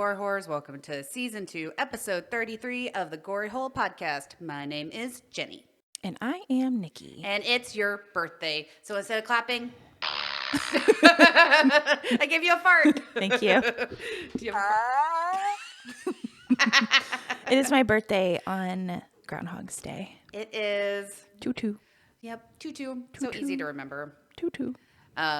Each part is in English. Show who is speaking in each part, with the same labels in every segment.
Speaker 1: Gore Whores. Welcome to Season 2, Episode 33 of the Gory Hole Podcast. My name is Jenny.
Speaker 2: And I am Nikki.
Speaker 1: And it's your birthday. So instead of clapping, I give you a fart.
Speaker 2: Thank you.
Speaker 1: Do you have a fart?
Speaker 2: It is my birthday on Groundhog's Day.
Speaker 1: It is.
Speaker 2: Tutu.
Speaker 1: Yep, tutu. So easy to remember.
Speaker 2: Tutu.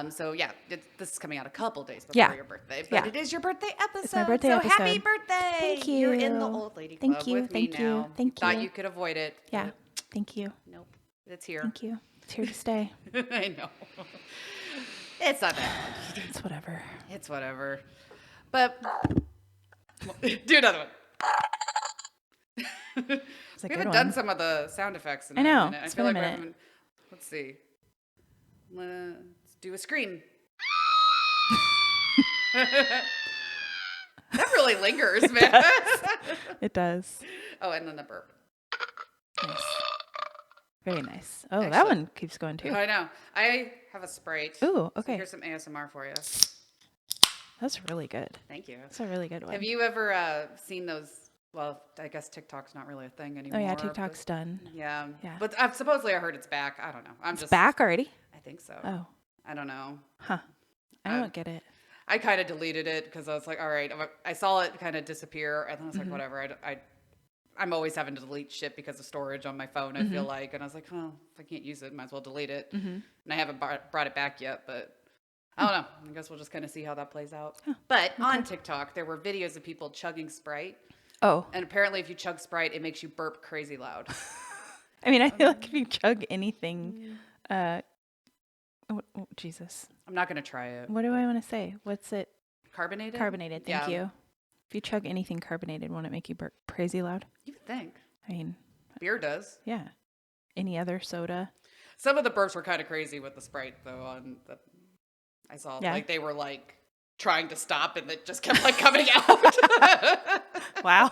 Speaker 1: So yeah, this is coming out a couple days before your birthday, but it is your birthday episode.
Speaker 2: It's my birthday
Speaker 1: so
Speaker 2: episode.
Speaker 1: happy birthday!
Speaker 2: Thank you.
Speaker 1: You're in the old lady club with me now.
Speaker 2: Thank you.
Speaker 1: Thought you could avoid it.
Speaker 2: Yeah. Thank you.
Speaker 1: Nope. It's here.
Speaker 2: Thank you. It's here to stay.
Speaker 1: I know. It's not bad.
Speaker 2: It's whatever.
Speaker 1: It's whatever. But do another one. We haven't done some of the sound effects in a minute. I feel like we haven't. Let's see. Let's do a scream. That really lingers, man.
Speaker 2: It does.
Speaker 1: Oh, and then the burp.
Speaker 2: Nice. Very nice. Oh, that one keeps going too.
Speaker 1: I know. I have a Sprite.
Speaker 2: Ooh, okay.
Speaker 1: So here's some ASMR for you.
Speaker 2: That's really good.
Speaker 1: Thank you.
Speaker 2: That's a really good one.
Speaker 1: Have you ever seen those? Well, I guess TikTok's not really a thing anymore.
Speaker 2: Oh yeah, TikTok's done.
Speaker 1: Yeah.
Speaker 2: Yeah.
Speaker 1: But supposedly I heard it's back. I don't know.
Speaker 2: It's back already?
Speaker 1: I think so.
Speaker 2: Oh.
Speaker 1: I don't know.
Speaker 2: Huh. I don't get it.
Speaker 1: I kind of deleted it because I was like, all right, I saw it kind of disappear, and then I was like, whatever. I'm always having to delete shit because of storage on my phone, I feel like. And I was like, well, if I can't use it, might as well delete it. And I haven't brought it back yet, but I don't know. I guess we'll just kind of see how that plays out.
Speaker 2: Huh.
Speaker 1: But on TikTok, there were videos of people chugging Sprite.
Speaker 2: Oh.
Speaker 1: And apparently if you chug Sprite, it makes you burp crazy loud.
Speaker 2: I mean, I feel like if you chug anything, Jesus.
Speaker 1: I'm not going to try it.
Speaker 2: What do I want to say? What's it?
Speaker 1: Carbonated?
Speaker 2: Carbonated. Thank you. If you chug anything carbonated, won't it make you burp crazy loud?
Speaker 1: You would think.
Speaker 2: I mean,
Speaker 1: beer does.
Speaker 2: Yeah. Any other soda?
Speaker 1: Some of the burps were kind of crazy with the Sprite, though. I saw like they were like trying to stop, and it just kept like coming out.
Speaker 2: Wow.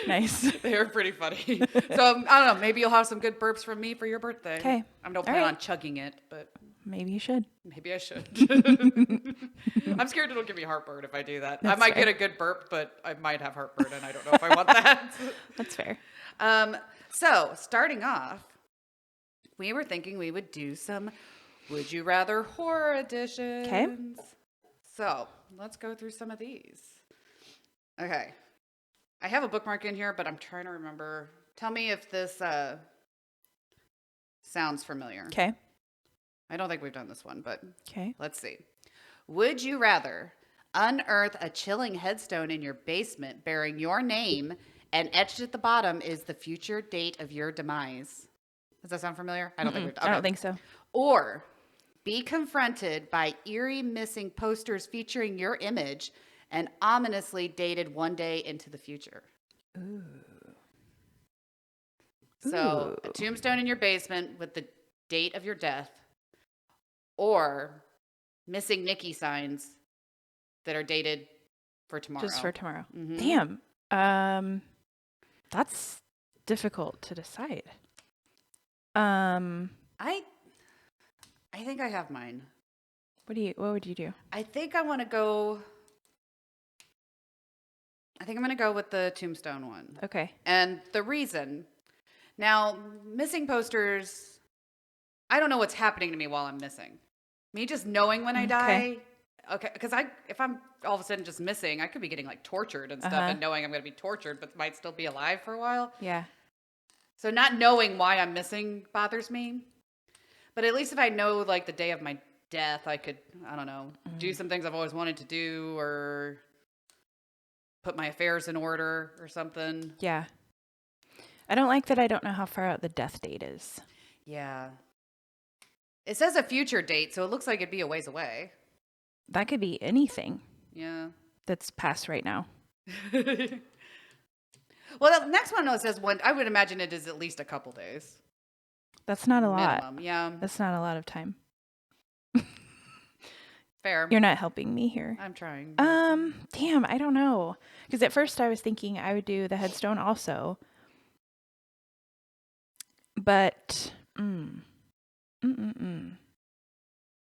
Speaker 2: Nice.
Speaker 1: They were pretty funny. So I don't know. Maybe you'll have some good burps from me for your birthday.
Speaker 2: Okay.
Speaker 1: I don't plan on chugging it, but
Speaker 2: maybe you should.
Speaker 1: Maybe I should. I'm scared it'll give me heartburn if I do that.
Speaker 2: That's
Speaker 1: I might
Speaker 2: fair.
Speaker 1: get a good burp, but I might have heartburn, and I don't know if I want that.
Speaker 2: That's fair.
Speaker 1: So starting off, we were thinking we would do some Would You Rather horror editions.
Speaker 2: Okay.
Speaker 1: So let's go through some of these. Okay. I have a bookmark in here, but I'm trying to remember. Tell me if this sounds familiar.
Speaker 2: Okay.
Speaker 1: I don't think we've done this one, but let's see. Would you rather unearth a chilling headstone in your basement bearing your name and etched at the bottom is the future date of your demise? Does that sound familiar? I don't think we've done.
Speaker 2: I don't think so.
Speaker 1: Or be confronted by eerie missing posters featuring your image and ominously dated one day into the future.
Speaker 2: Ooh.
Speaker 1: So a tombstone in your basement with the date of your death, or missing Nikki signs that are dated for tomorrow.
Speaker 2: Just for tomorrow.
Speaker 1: Mm-hmm.
Speaker 2: Damn. That's difficult to decide.
Speaker 1: I think I have mine.
Speaker 2: What would you do?
Speaker 1: I think I'm going to go with the tombstone one.
Speaker 2: Okay.
Speaker 1: And the reason, now, missing posters, I don't know what's happening to me while I'm missing. Me just knowing when I die, because if I'm all of a sudden just missing, I could be getting like tortured and stuff, and knowing I'm going to be tortured, but might still be alive for a while.
Speaker 2: Yeah.
Speaker 1: So not knowing why I'm missing bothers me. But at least if I know like the day of my death, I could, I don't know, do some things I've always wanted to do, or put my affairs in order or something.
Speaker 2: Yeah. I don't like that I don't know how far out the death date is.
Speaker 1: Yeah. It says a future date, so it looks like it'd be a ways away.
Speaker 2: That could be anything.
Speaker 1: Yeah.
Speaker 2: That's past right now.
Speaker 1: Well, the next one though says one. I would imagine it is at least a couple days.
Speaker 2: That's not a lot.
Speaker 1: Minimum, yeah.
Speaker 2: That's not a lot of time.
Speaker 1: Fair.
Speaker 2: You're not helping me here.
Speaker 1: I'm trying.
Speaker 2: Damn, I don't know. Because at first I was thinking I would do the headstone also. But,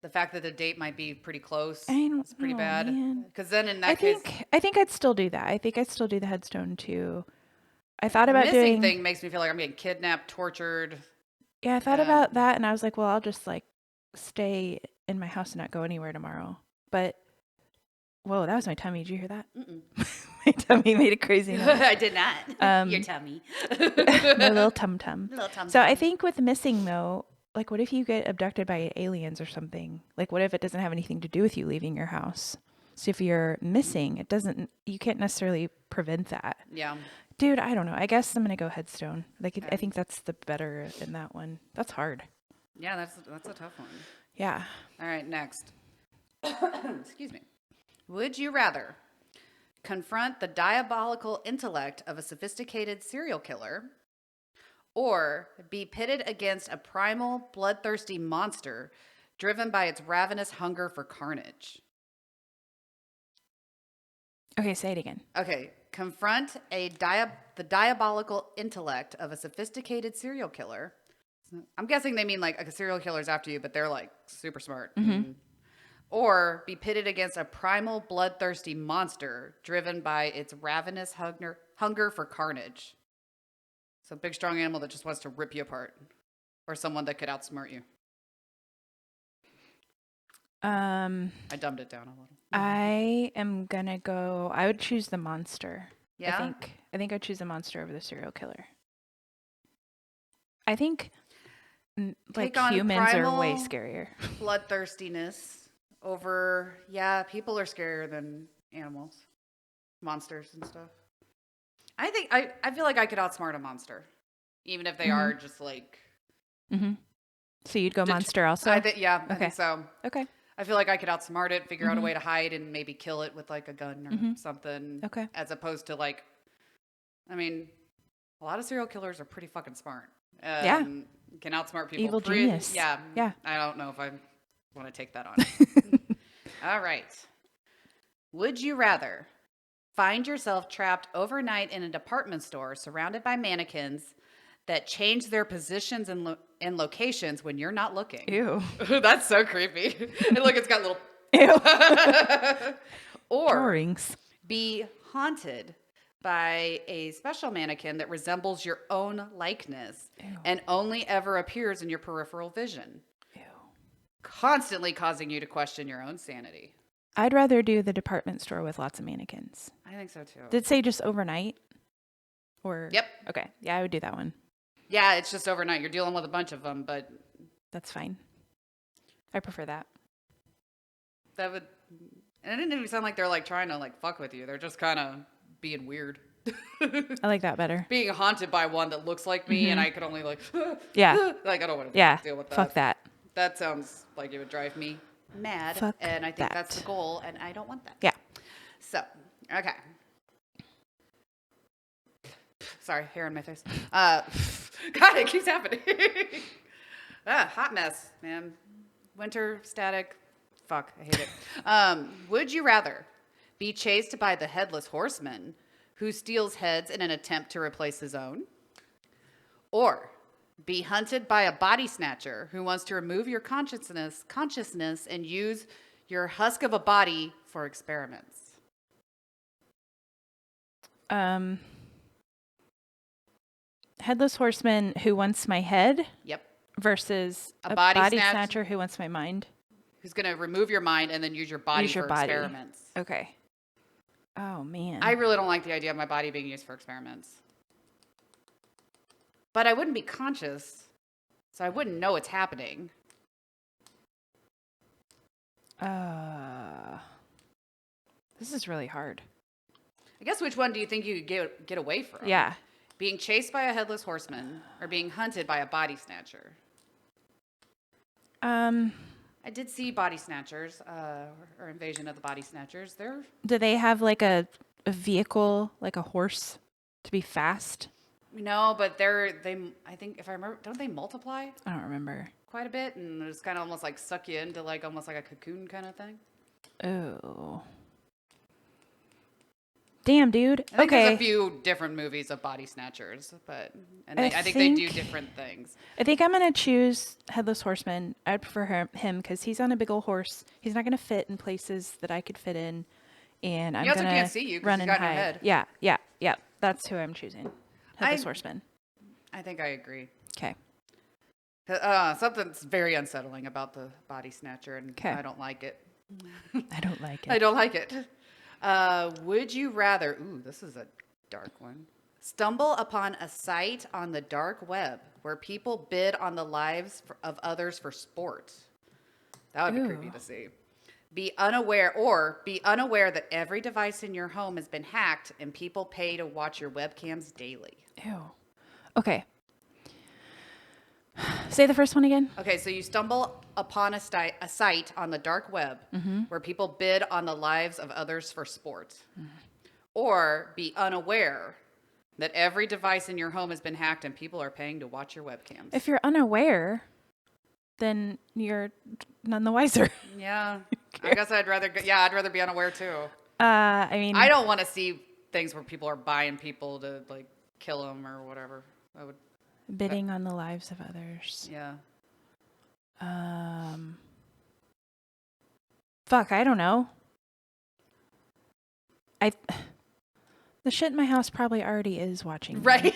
Speaker 1: The fact that the date might be pretty close
Speaker 2: I don't
Speaker 1: is pretty
Speaker 2: know,
Speaker 1: bad.
Speaker 2: man.
Speaker 1: Because then in
Speaker 2: I
Speaker 1: that case,
Speaker 2: think I'd still do that. I think I'd still do the headstone too. I thought
Speaker 1: the
Speaker 2: about
Speaker 1: missing
Speaker 2: doing
Speaker 1: thing makes me feel like I'm getting kidnapped, tortured.
Speaker 2: Yeah, I thought about that and I was like, well, I'll just like stay in my house and not go anywhere tomorrow. But whoa, that was my tummy. Did you hear that? My tummy made a crazy noise.
Speaker 1: I did not. Your tummy.
Speaker 2: My little tum tum.
Speaker 1: Little tum
Speaker 2: So I
Speaker 1: tum.
Speaker 2: think with missing though, like what if you get abducted by aliens or something? Like what if it doesn't have anything to do with you leaving your house? So if you're missing, you can't necessarily prevent that.
Speaker 1: Yeah.
Speaker 2: Dude, I don't know. I guess I'm gonna go headstone. Like I
Speaker 1: Okay.
Speaker 2: think that's the better in that one. That's hard.
Speaker 1: Yeah, that's a tough one.
Speaker 2: Yeah.
Speaker 1: All right, next. Excuse me. Would you rather confront the diabolical intellect of a sophisticated serial killer or be pitted against a primal, bloodthirsty monster driven by its ravenous hunger for carnage?
Speaker 2: Okay, say it again.
Speaker 1: Okay, confront the diabolical intellect of a sophisticated serial killer. I'm guessing they mean like a serial killer's after you, but they're like super smart. Or be pitted against a primal, bloodthirsty monster driven by its ravenous hunger for carnage. So a big, strong animal that just wants to rip you apart, or someone that could outsmart you. I dumbed it down a little.
Speaker 2: I am gonna go. I would choose the monster.
Speaker 1: Yeah?
Speaker 2: I think I'd choose the monster over the serial killer. I think like
Speaker 1: Take on
Speaker 2: humans are way
Speaker 1: primal
Speaker 2: scarier.
Speaker 1: Bloodthirstiness over, yeah, people are scarier than animals, monsters and stuff. I think I feel like I could outsmart a monster, even if they are just like.
Speaker 2: So you'd go monster also?
Speaker 1: I think
Speaker 2: Okay.
Speaker 1: so.
Speaker 2: Okay.
Speaker 1: I feel like I could outsmart it, figure out a way to hide, and maybe kill it with like a gun or something.
Speaker 2: Okay.
Speaker 1: As opposed to like, I mean, a lot of serial killers are pretty fucking smart.
Speaker 2: Yeah.
Speaker 1: Can outsmart people.
Speaker 2: Evil genius.
Speaker 1: Yeah.
Speaker 2: Yeah.
Speaker 1: I don't know if I want to take that on. All right. Would you rather find yourself trapped overnight in a department store surrounded by mannequins that change their positions and locations when you're not looking?
Speaker 2: Ew.
Speaker 1: That's so creepy. And look, it's got little.
Speaker 2: Ew.
Speaker 1: Or
Speaker 2: Drawings.
Speaker 1: be haunted by a special mannequin that resembles your own likeness and only ever appears in your peripheral vision, constantly causing you to question your own sanity.
Speaker 2: I'd rather do the department store with lots of mannequins.
Speaker 1: I think so too.
Speaker 2: Did it say just overnight? Or
Speaker 1: Yep.
Speaker 2: Okay. Yeah, I would do that one.
Speaker 1: Yeah, it's just overnight. You're dealing with a bunch of them, but
Speaker 2: That's fine. I prefer that.
Speaker 1: that would. And it didn't even sound like they're like trying to like fuck with you. They're just kind of being weird.
Speaker 2: I like that better.
Speaker 1: Being haunted by one that looks like me, and I could only like.
Speaker 2: Yeah.
Speaker 1: Like I don't want to deal with that.
Speaker 2: Fuck that.
Speaker 1: That sounds like it would drive me mad.
Speaker 2: Fuck
Speaker 1: and I think
Speaker 2: that.
Speaker 1: that's the goal, and I don't want that.
Speaker 2: Yeah.
Speaker 1: So, okay. Sorry, hair on my face. God, it keeps happening. Hot mess, man. Winter static. Fuck, I hate it. Would you rather be chased by the headless horseman who steals heads in an attempt to replace his own? Or be hunted by a body snatcher who wants to remove your consciousness and use your husk of a body for experiments?
Speaker 2: Headless horseman who wants my head
Speaker 1: Yep.
Speaker 2: versus
Speaker 1: A
Speaker 2: a
Speaker 1: body
Speaker 2: body
Speaker 1: snatch-
Speaker 2: snatcher who wants my mind.
Speaker 1: Who's going to remove your mind and then use your body
Speaker 2: Use your
Speaker 1: for
Speaker 2: body.
Speaker 1: experiments?
Speaker 2: Okay. Oh man.
Speaker 1: I really don't like the idea of my body being used for experiments. But I wouldn't be conscious, so I wouldn't know it's happening.
Speaker 2: This is really hard.
Speaker 1: I guess which one do you think you could get away from?
Speaker 2: Yeah.
Speaker 1: Being chased by a headless horseman or being hunted by a body snatcher? I did see Body Snatchers, or Invasion of the Body Snatchers.
Speaker 2: Do they have like a vehicle, like a horse, to be fast?
Speaker 1: No, but I think if I remember, don't they multiply
Speaker 2: I don't remember.
Speaker 1: quite a bit and just kind of almost like suck you into like almost like a cocoon kind of thing?
Speaker 2: Oh. Damn, dude.
Speaker 1: I think
Speaker 2: Okay.
Speaker 1: there's a few different movies of body snatchers, but I think they do different things.
Speaker 2: I think I'm gonna choose Headless Horseman. I'd prefer him because he's on a big old horse. He's not gonna fit in places that I could fit in, and I'm
Speaker 1: He also
Speaker 2: gonna
Speaker 1: can't see you 'cause
Speaker 2: run
Speaker 1: he's
Speaker 2: and
Speaker 1: got in your
Speaker 2: hide.
Speaker 1: head.
Speaker 2: Yeah. That's who I'm choosing. Headless Horseman.
Speaker 1: I think I agree.
Speaker 2: Okay.
Speaker 1: Something's very unsettling about the body snatcher, and
Speaker 2: 'Kay.
Speaker 1: I don't like it.
Speaker 2: I don't like it.
Speaker 1: I don't like it. Would you rather? Ooh, this is a dark one. Stumble upon a site on the dark web where people bid on the lives of others for sport. That would be creepy to see. Be unaware that every device in your home has been hacked and people pay to watch your webcams daily.
Speaker 2: Ew. Okay. Say the first one again.
Speaker 1: Okay, so you stumble upon a site on the dark web where people bid on the lives of others for sport. Or be unaware that every device in your home has been hacked and people are paying to watch your webcams.
Speaker 2: If you're unaware, then you're none the wiser.
Speaker 1: Yeah, I guess I'd rather be unaware too.
Speaker 2: I mean,
Speaker 1: I don't want to see things where people are buying people to like kill them or whatever. I would.
Speaker 2: bidding on the lives of others.
Speaker 1: Yeah.
Speaker 2: Fuck, I don't know. The shit in my house probably already is watching me.
Speaker 1: Right.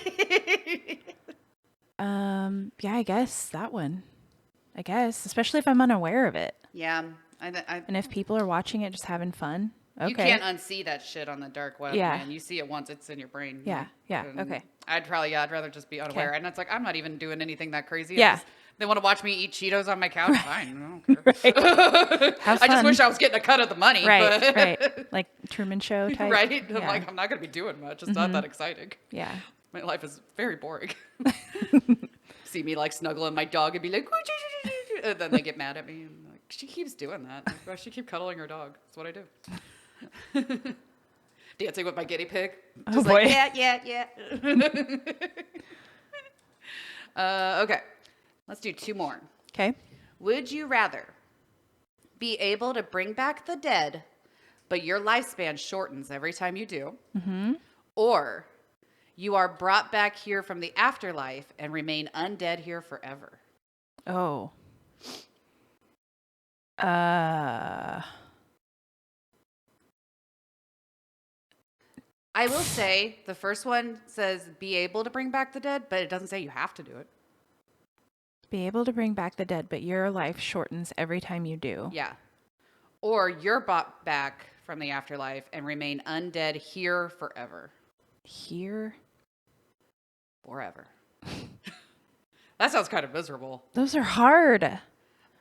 Speaker 2: Yeah, I guess that one. I guess, especially if I'm unaware of it.
Speaker 1: Yeah.
Speaker 2: And if people are watching it just having fun. Okay.
Speaker 1: You can't unsee that shit on the dark web,
Speaker 2: Yeah.
Speaker 1: man. You see it once, it's in your brain.
Speaker 2: Yeah.
Speaker 1: And
Speaker 2: Okay.
Speaker 1: I'd rather just be unaware.
Speaker 2: Okay.
Speaker 1: And it's like, I'm not even doing anything that crazy.
Speaker 2: Yeah.
Speaker 1: They want to watch me eat Cheetos on my couch? Fine. I don't care.
Speaker 2: Right. Have
Speaker 1: I just
Speaker 2: fun.
Speaker 1: wish I was getting a cut of the money.
Speaker 2: Right,
Speaker 1: but
Speaker 2: right. Like Truman Show type.
Speaker 1: right?
Speaker 2: Yeah.
Speaker 1: I'm like, I'm not going to be doing much. It's not that exciting.
Speaker 2: Yeah.
Speaker 1: My life is very boring. See me like snuggling my dog and be like, and then they get mad at me. And like, she keeps doing that. Like, why she keep cuddling her dog? That's what I do. Dancing with my guinea pig. Just
Speaker 2: boy.
Speaker 1: like, yeah. Okay. Let's do two more.
Speaker 2: Okay.
Speaker 1: Would you rather be able to bring back the dead, but your lifespan shortens every time you do? Mm-hmm. Or you are brought back here from the afterlife and remain undead here forever?
Speaker 2: Oh.
Speaker 1: I will say the first one says be able to bring back the dead, but it doesn't say you have to do it.
Speaker 2: Be able to bring back the dead, but your life shortens every time you do.
Speaker 1: Yeah. Or you're brought back from the afterlife and remain undead here forever.
Speaker 2: Here?
Speaker 1: Forever. That sounds kind of miserable.
Speaker 2: Those are hard.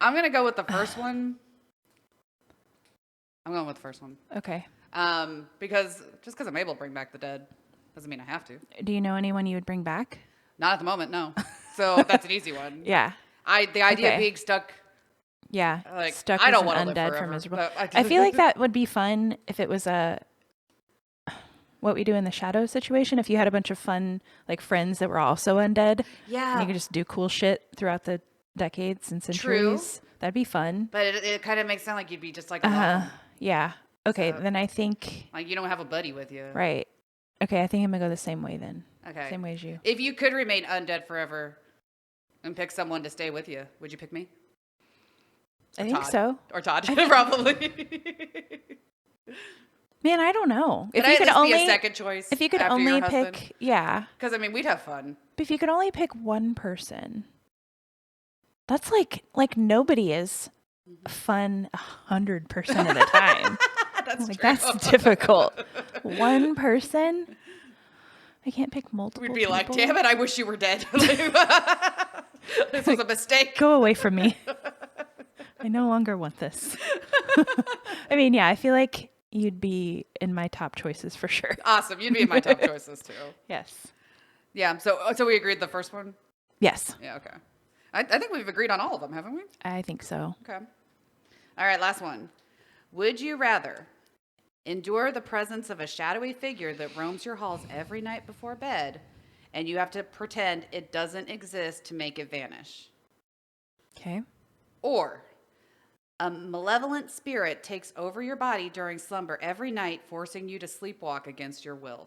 Speaker 1: I'm going to go with the first one. I'm going with the first one.
Speaker 2: Okay.
Speaker 1: Because I'm able to bring back the dead doesn't mean I have to.
Speaker 2: Do you know anyone you would bring back?
Speaker 1: Not at the moment, no. So that's an easy one.
Speaker 2: Yeah.
Speaker 1: The idea
Speaker 2: Okay.
Speaker 1: of being stuck.
Speaker 2: Yeah.
Speaker 1: Like,
Speaker 2: Stuck
Speaker 1: I
Speaker 2: as
Speaker 1: don't
Speaker 2: an
Speaker 1: want to live
Speaker 2: undead
Speaker 1: forever,
Speaker 2: for miserable.
Speaker 1: but
Speaker 2: I feel like that would be fun if it was a What We Do in the Shadows situation. If you had a bunch of fun like friends that were also undead.
Speaker 1: Yeah.
Speaker 2: And you could just do cool shit throughout the decades and centuries. That'd be fun.
Speaker 1: But it kind of makes it sound like you'd be just like alone.
Speaker 2: Yeah. Okay,
Speaker 1: So-
Speaker 2: then I think
Speaker 1: Like you don't have a buddy with you.
Speaker 2: right. Okay, I think I'm gonna go the same way then.
Speaker 1: Okay.
Speaker 2: Same way as you.
Speaker 1: If you could remain undead forever and pick someone to stay with you, would you pick me?
Speaker 2: I think
Speaker 1: Todd.
Speaker 2: so.
Speaker 1: Or Todd, probably.
Speaker 2: Man, I don't know.
Speaker 1: Could I at least be a second choice?
Speaker 2: If you could
Speaker 1: after your
Speaker 2: only
Speaker 1: husband?
Speaker 2: pick, yeah.
Speaker 1: Because, I mean, we'd have fun.
Speaker 2: But if you could only pick one person, that's like nobody is fun 100% of the time.
Speaker 1: That's
Speaker 2: Like
Speaker 1: true.
Speaker 2: that's difficult. One person, I can't pick multiple.
Speaker 1: We'd be like,
Speaker 2: people.
Speaker 1: damn it, I wish you were dead. This was a mistake.
Speaker 2: Go away from me. I no longer want this. I mean, yeah, I feel like you'd be in my top choices for sure.
Speaker 1: Awesome. You'd be in my top choices, too.
Speaker 2: Yes.
Speaker 1: Yeah. So we agreed the first one?
Speaker 2: Yes,
Speaker 1: Yeah, okay. I think we've agreed on all of them, haven't we?
Speaker 2: I think so.
Speaker 1: Okay. All right, last one. Would you rather endure the presence of a shadowy figure that roams your halls every night before bed, and you have to pretend it doesn't exist to make it vanish?
Speaker 2: Okay.
Speaker 1: Or A malevolent spirit takes over your body during slumber every night, forcing you to sleepwalk against your will.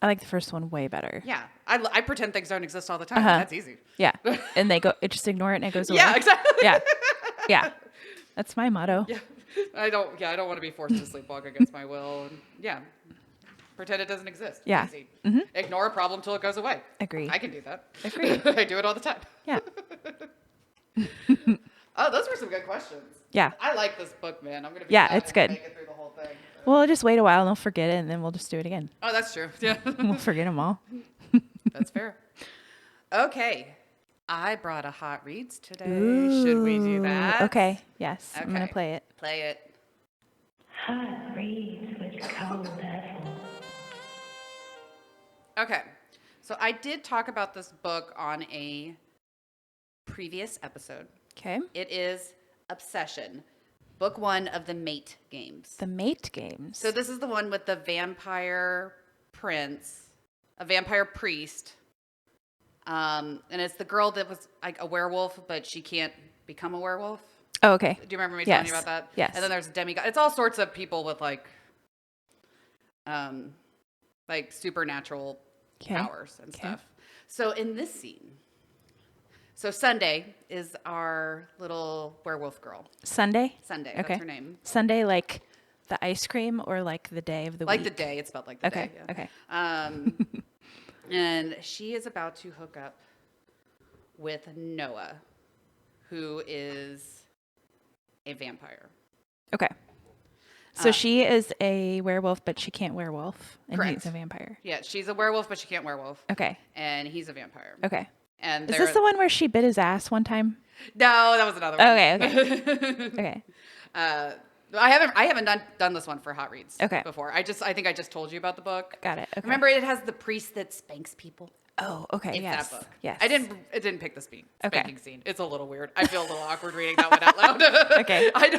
Speaker 2: I like the first one way better.
Speaker 1: Yeah. I pretend things don't exist all the time.
Speaker 2: Uh-huh.
Speaker 1: That's easy.
Speaker 2: Yeah. And just ignore it and it goes away.
Speaker 1: Yeah, exactly.
Speaker 2: Yeah. Yeah. That's my motto.
Speaker 1: Yeah. I don't want to be forced to sleepwalk against my will. And yeah. Pretend it doesn't exist.
Speaker 2: Yeah.
Speaker 1: Easy. Ignore a problem till it goes away.
Speaker 2: Agree.
Speaker 1: I can do that.
Speaker 2: Agree.
Speaker 1: I do it all the time.
Speaker 2: Yeah.
Speaker 1: Oh, those were some good questions.
Speaker 2: Yeah.
Speaker 1: I like this book, man. I'm gonna be
Speaker 2: Yeah,
Speaker 1: sad
Speaker 2: it's
Speaker 1: if I
Speaker 2: good.
Speaker 1: make it through the whole thing.
Speaker 2: We'll just wait a while and they'll forget it and then we'll just do it again.
Speaker 1: Oh, that's true. Yeah.
Speaker 2: We'll forget them all.
Speaker 1: That's fair. Okay. I brought a hot reads today. Should we do that?
Speaker 2: Okay. Yes. I'm going
Speaker 1: Okay.
Speaker 2: to play it.
Speaker 1: Play it.
Speaker 3: Hot reads with Cold Ethyl.
Speaker 1: Okay. So I did talk about this book on a previous episode.
Speaker 2: Okay.
Speaker 1: It is Obsession, book 1 of the Mate games.
Speaker 2: The Mate games.
Speaker 1: So this is the one with the vampire prince, a vampire priest. And it's the girl that was like a werewolf, but she can't become a werewolf.
Speaker 2: Oh, okay.
Speaker 1: Do you remember me telling you
Speaker 2: Yes.
Speaker 1: about that?
Speaker 2: Yes.
Speaker 1: And then there's a demigod. It's all sorts of people with like supernatural powers and stuff. So in this scene, so Sunday is our little werewolf girl.
Speaker 2: Sunday?
Speaker 1: Sunday,
Speaker 2: Okay.
Speaker 1: that's her name.
Speaker 2: Sunday, like the ice cream or like the day of the
Speaker 1: Like
Speaker 2: week?
Speaker 1: the day, it's spelled like the
Speaker 2: Okay.
Speaker 1: day. Yeah.
Speaker 2: Okay.
Speaker 1: And she is about to hook up with Noah, who is a vampire.
Speaker 2: Okay. So she is a werewolf, but she can't werewolf. And
Speaker 1: Correct.
Speaker 2: he's a vampire.
Speaker 1: Yeah, she's a werewolf, but she can't werewolf.
Speaker 2: Okay.
Speaker 1: And he's a vampire.
Speaker 2: Okay.
Speaker 1: And
Speaker 2: Is this the one where she bit his ass one time?
Speaker 1: No, that was another one.
Speaker 2: Okay. Okay.
Speaker 1: I haven't done this one for hot reads
Speaker 2: Okay.
Speaker 1: before. I think I just told you about the book.
Speaker 2: Got it. Okay.
Speaker 1: Remember, it has the priest that spanks people.
Speaker 2: Oh, okay.
Speaker 1: It's
Speaker 2: Yes.
Speaker 1: that book.
Speaker 2: Yes.
Speaker 1: It didn't pick the
Speaker 2: Okay.
Speaker 1: spanking scene. It's a little weird. I feel a little awkward reading that one out loud.
Speaker 2: Okay.
Speaker 1: I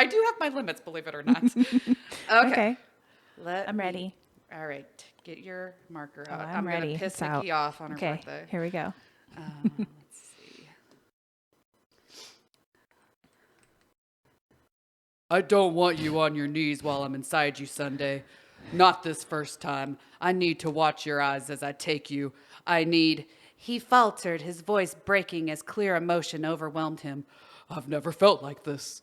Speaker 1: do have my limits, believe it or not. Okay.
Speaker 2: I'm ready.
Speaker 1: All right. Get your marker out.
Speaker 2: I'm ready.
Speaker 1: Gonna piss
Speaker 2: It's out.
Speaker 1: Nikki off on her
Speaker 2: Okay.
Speaker 1: birthday.
Speaker 2: Here we go.
Speaker 1: Let's see. I don't want you on your knees while I'm inside you, Sunday. Not this first time. I need to watch your eyes as I take you. He faltered, his voice breaking as clear emotion overwhelmed him. I've never felt like this.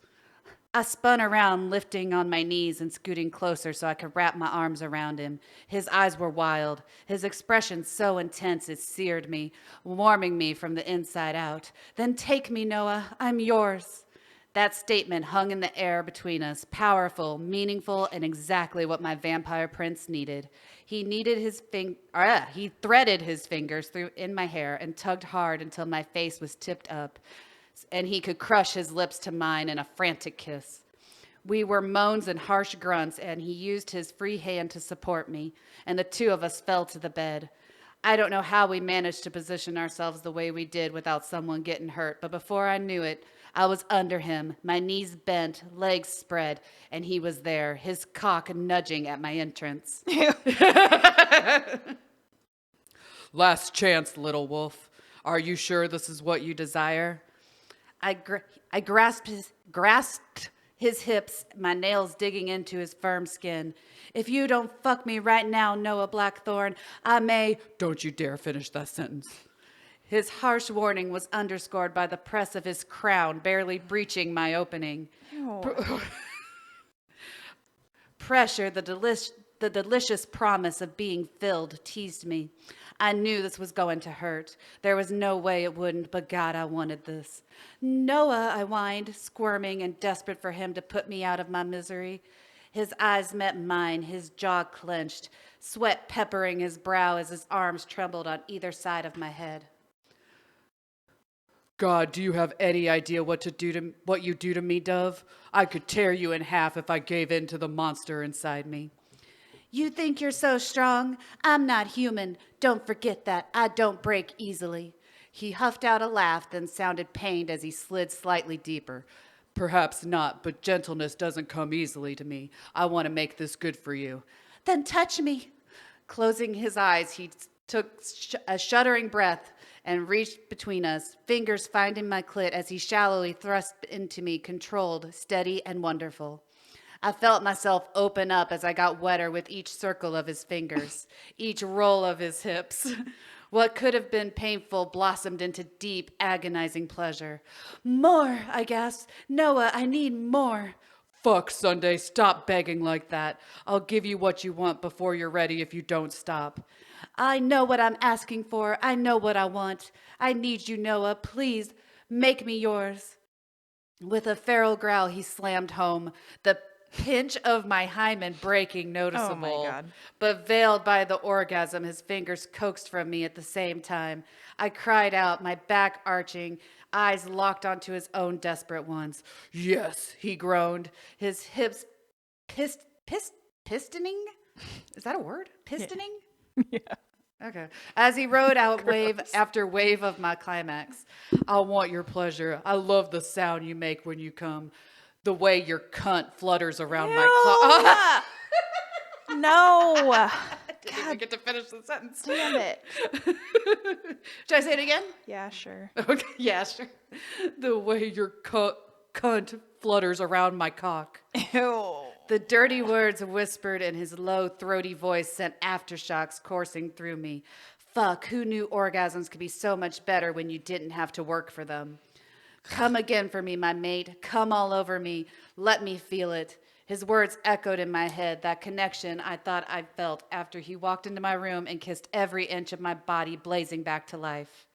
Speaker 1: I spun around, lifting on my knees and scooting closer so I could wrap my arms around him. His eyes were wild, his expression so intense it seared me, warming me from the inside out. Then take me, Noah, I'm yours. That statement hung in the air between us, powerful, meaningful, and exactly what my vampire prince needed. He threaded his fingers through in my hair and tugged hard until my face was tipped up, and he could crush his lips to mine in a frantic kiss. We were moans and harsh grunts, and he used his free hand to support me, and the two of us fell to the bed. I don't know how we managed to position ourselves the way we did without someone getting hurt, but before I knew it, I was under him, my knees bent, legs spread, and he was there, his cock nudging at my entrance. Last chance, little wolf. Are you sure this is what you desire? I grasped his hips, my nails digging into his firm skin. If you don't fuck me right now, Noah Blackthorn, I may... Don't you dare finish that sentence. His harsh warning was underscored by the press of his crown barely breaching my opening. Pressure, the delicious promise of being filled, teased me. I knew this was going to hurt. There was no way it wouldn't, but God, I wanted this. Noah, I whined, squirming and desperate for him to put me out of my misery. His eyes met mine, his jaw clenched, sweat peppering his brow as his arms trembled on either side of my head. God, do you have any idea what you do to me, Dove? I could tear you in half if I gave in to the monster inside me. You think you're so strong? I'm not human. Don't forget that. I don't break easily. He huffed out a laugh, then sounded pained as he slid slightly deeper. Perhaps not, but gentleness doesn't come easily to me. I want to make this good for you. Then touch me. Closing his eyes, he took a shuddering breath and reached between us, fingers finding my clit as he shallowly thrust into me, controlled, steady, and wonderful. I felt myself open up as I got wetter with each circle of his fingers, each roll of his hips. What could have been painful blossomed into deep, agonizing pleasure. More, I gasped. Noah, I need more. Fuck, Sunday, stop begging like that. I'll give you what you want before you're ready if you don't stop. I know what I'm asking for. I know what I want. I need you, Noah. Please, make me yours. With a feral growl, he slammed home, the pinch of my hymen breaking noticeable.
Speaker 2: Oh my God.
Speaker 1: But veiled by the orgasm, his fingers coaxed from me at the same time. I cried out, my back arching, eyes locked onto his own desperate ones. Yes, he groaned, his hips pistoning? Is that a word? Pistoning?
Speaker 2: Yeah.
Speaker 1: Okay. As he rode out wave after wave of my climax. I want your pleasure. I love the sound you make when you come. The way your cunt flutters around my clock.
Speaker 2: No.
Speaker 1: Didn't even get to finish the sentence.
Speaker 2: Damn it.
Speaker 1: Should I say it again?
Speaker 2: Yeah, sure.
Speaker 1: Okay. Yeah, sure. The way your cunt flutters around my cock.
Speaker 2: Ew.
Speaker 1: The dirty words whispered in his low, throaty voice sent aftershocks coursing through me. Fuck, who knew orgasms could be so much better when you didn't have to work for them? Come again for me, my mate. Come all over me. Let me feel it. His words echoed in my head, that connection I thought I felt after he walked into my room and kissed every inch of my body blazing back to life.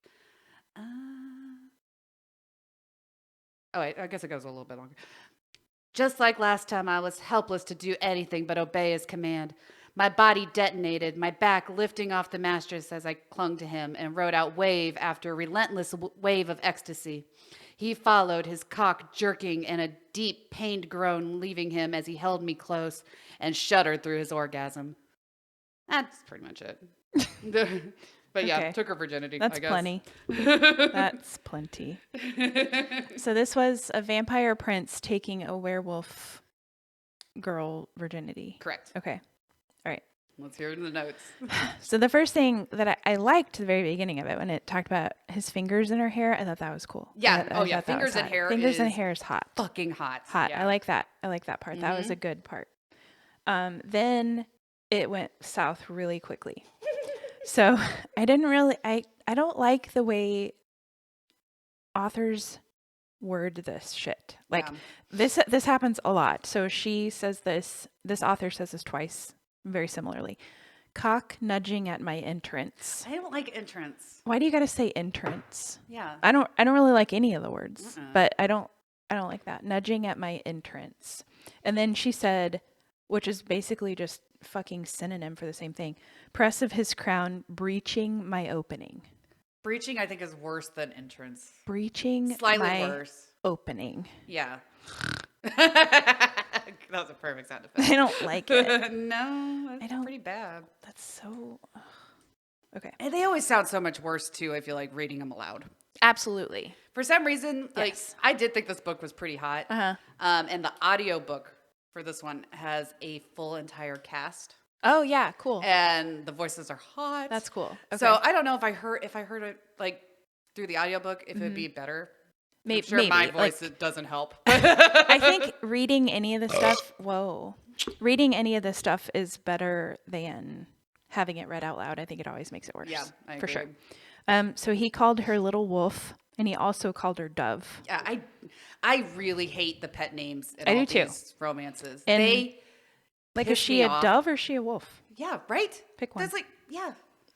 Speaker 1: Oh, wait, I guess it goes a little bit longer. Just like last time, I was helpless to do anything but obey his command. My body detonated, my back lifting off the mattress as I clung to him and rode out wave after relentless wave of ecstasy. He followed, his cock jerking in a deep, pained groan, leaving him as he held me close and shuddered through his orgasm. That's pretty much it. But yeah,
Speaker 2: Okay.
Speaker 1: took her virginity,
Speaker 2: That's
Speaker 1: I guess.
Speaker 2: plenty. That's plenty. So this was a vampire prince taking a werewolf girl virginity.
Speaker 1: Correct.
Speaker 2: Okay. All right.
Speaker 1: Let's hear it in the notes.
Speaker 2: So the first thing that I liked the very beginning of it, when it talked about his fingers in her hair, I thought that was cool.
Speaker 1: Yeah.
Speaker 2: I
Speaker 1: Oh, yeah.
Speaker 2: thought that
Speaker 1: Fingers
Speaker 2: was
Speaker 1: and
Speaker 2: hot.
Speaker 1: hair
Speaker 2: Fingers and
Speaker 1: is
Speaker 2: hair is hot.
Speaker 1: Fucking hot.
Speaker 2: Hot.
Speaker 1: Yeah.
Speaker 2: I like that. I like that part. That was a good part. Then it went south really quickly. So I don't like the way authors word this shit. Like this happens a lot. So she says this author says this twice, very similarly. Cock nudging at my entrance.
Speaker 1: I don't like entrance.
Speaker 2: Why do you got to say entrance?
Speaker 1: Yeah.
Speaker 2: I don't really like any of the words, but I don't like that. Nudging at my entrance. And then she said, which is basically just fucking synonym for the same thing. Press of his crown breaching my opening.
Speaker 1: Breaching, I think, is worse than entrance.
Speaker 2: Breaching
Speaker 1: Slightly
Speaker 2: my
Speaker 1: worse.
Speaker 2: opening.
Speaker 1: Yeah. That was a perfect sound effect.
Speaker 2: I don't like it.
Speaker 1: No, that's
Speaker 2: I don't-
Speaker 1: pretty bad.
Speaker 2: That's so... Okay.
Speaker 1: And they always sound so much worse, too, I feel like, reading them aloud.
Speaker 2: Absolutely.
Speaker 1: For some reason, like,
Speaker 2: Yes.
Speaker 1: I did think this book was pretty hot.
Speaker 2: Uh-huh.
Speaker 1: And the audiobook for this one has a full entire cast.
Speaker 2: Oh, yeah. Cool.
Speaker 1: And the voices are hot.
Speaker 2: That's cool. Okay.
Speaker 1: So I don't know if I heard it like through the audiobook, if it'd be better. I'm sure my voice it doesn't help.
Speaker 2: I think reading any of this stuff is better than having it read out loud. I think it always makes it worse.
Speaker 1: Yeah, I
Speaker 2: for
Speaker 1: agree.
Speaker 2: sure. So he called her Little Wolf, and he also called her Dove.
Speaker 1: Yeah, I really hate the pet names in
Speaker 2: I
Speaker 1: all
Speaker 2: do too.
Speaker 1: these romances.
Speaker 2: And
Speaker 1: They
Speaker 2: Like,
Speaker 1: piss
Speaker 2: is she
Speaker 1: me
Speaker 2: a
Speaker 1: off.
Speaker 2: dove or is she a wolf?
Speaker 1: Yeah, right?
Speaker 2: Pick one.
Speaker 1: That's like, yeah.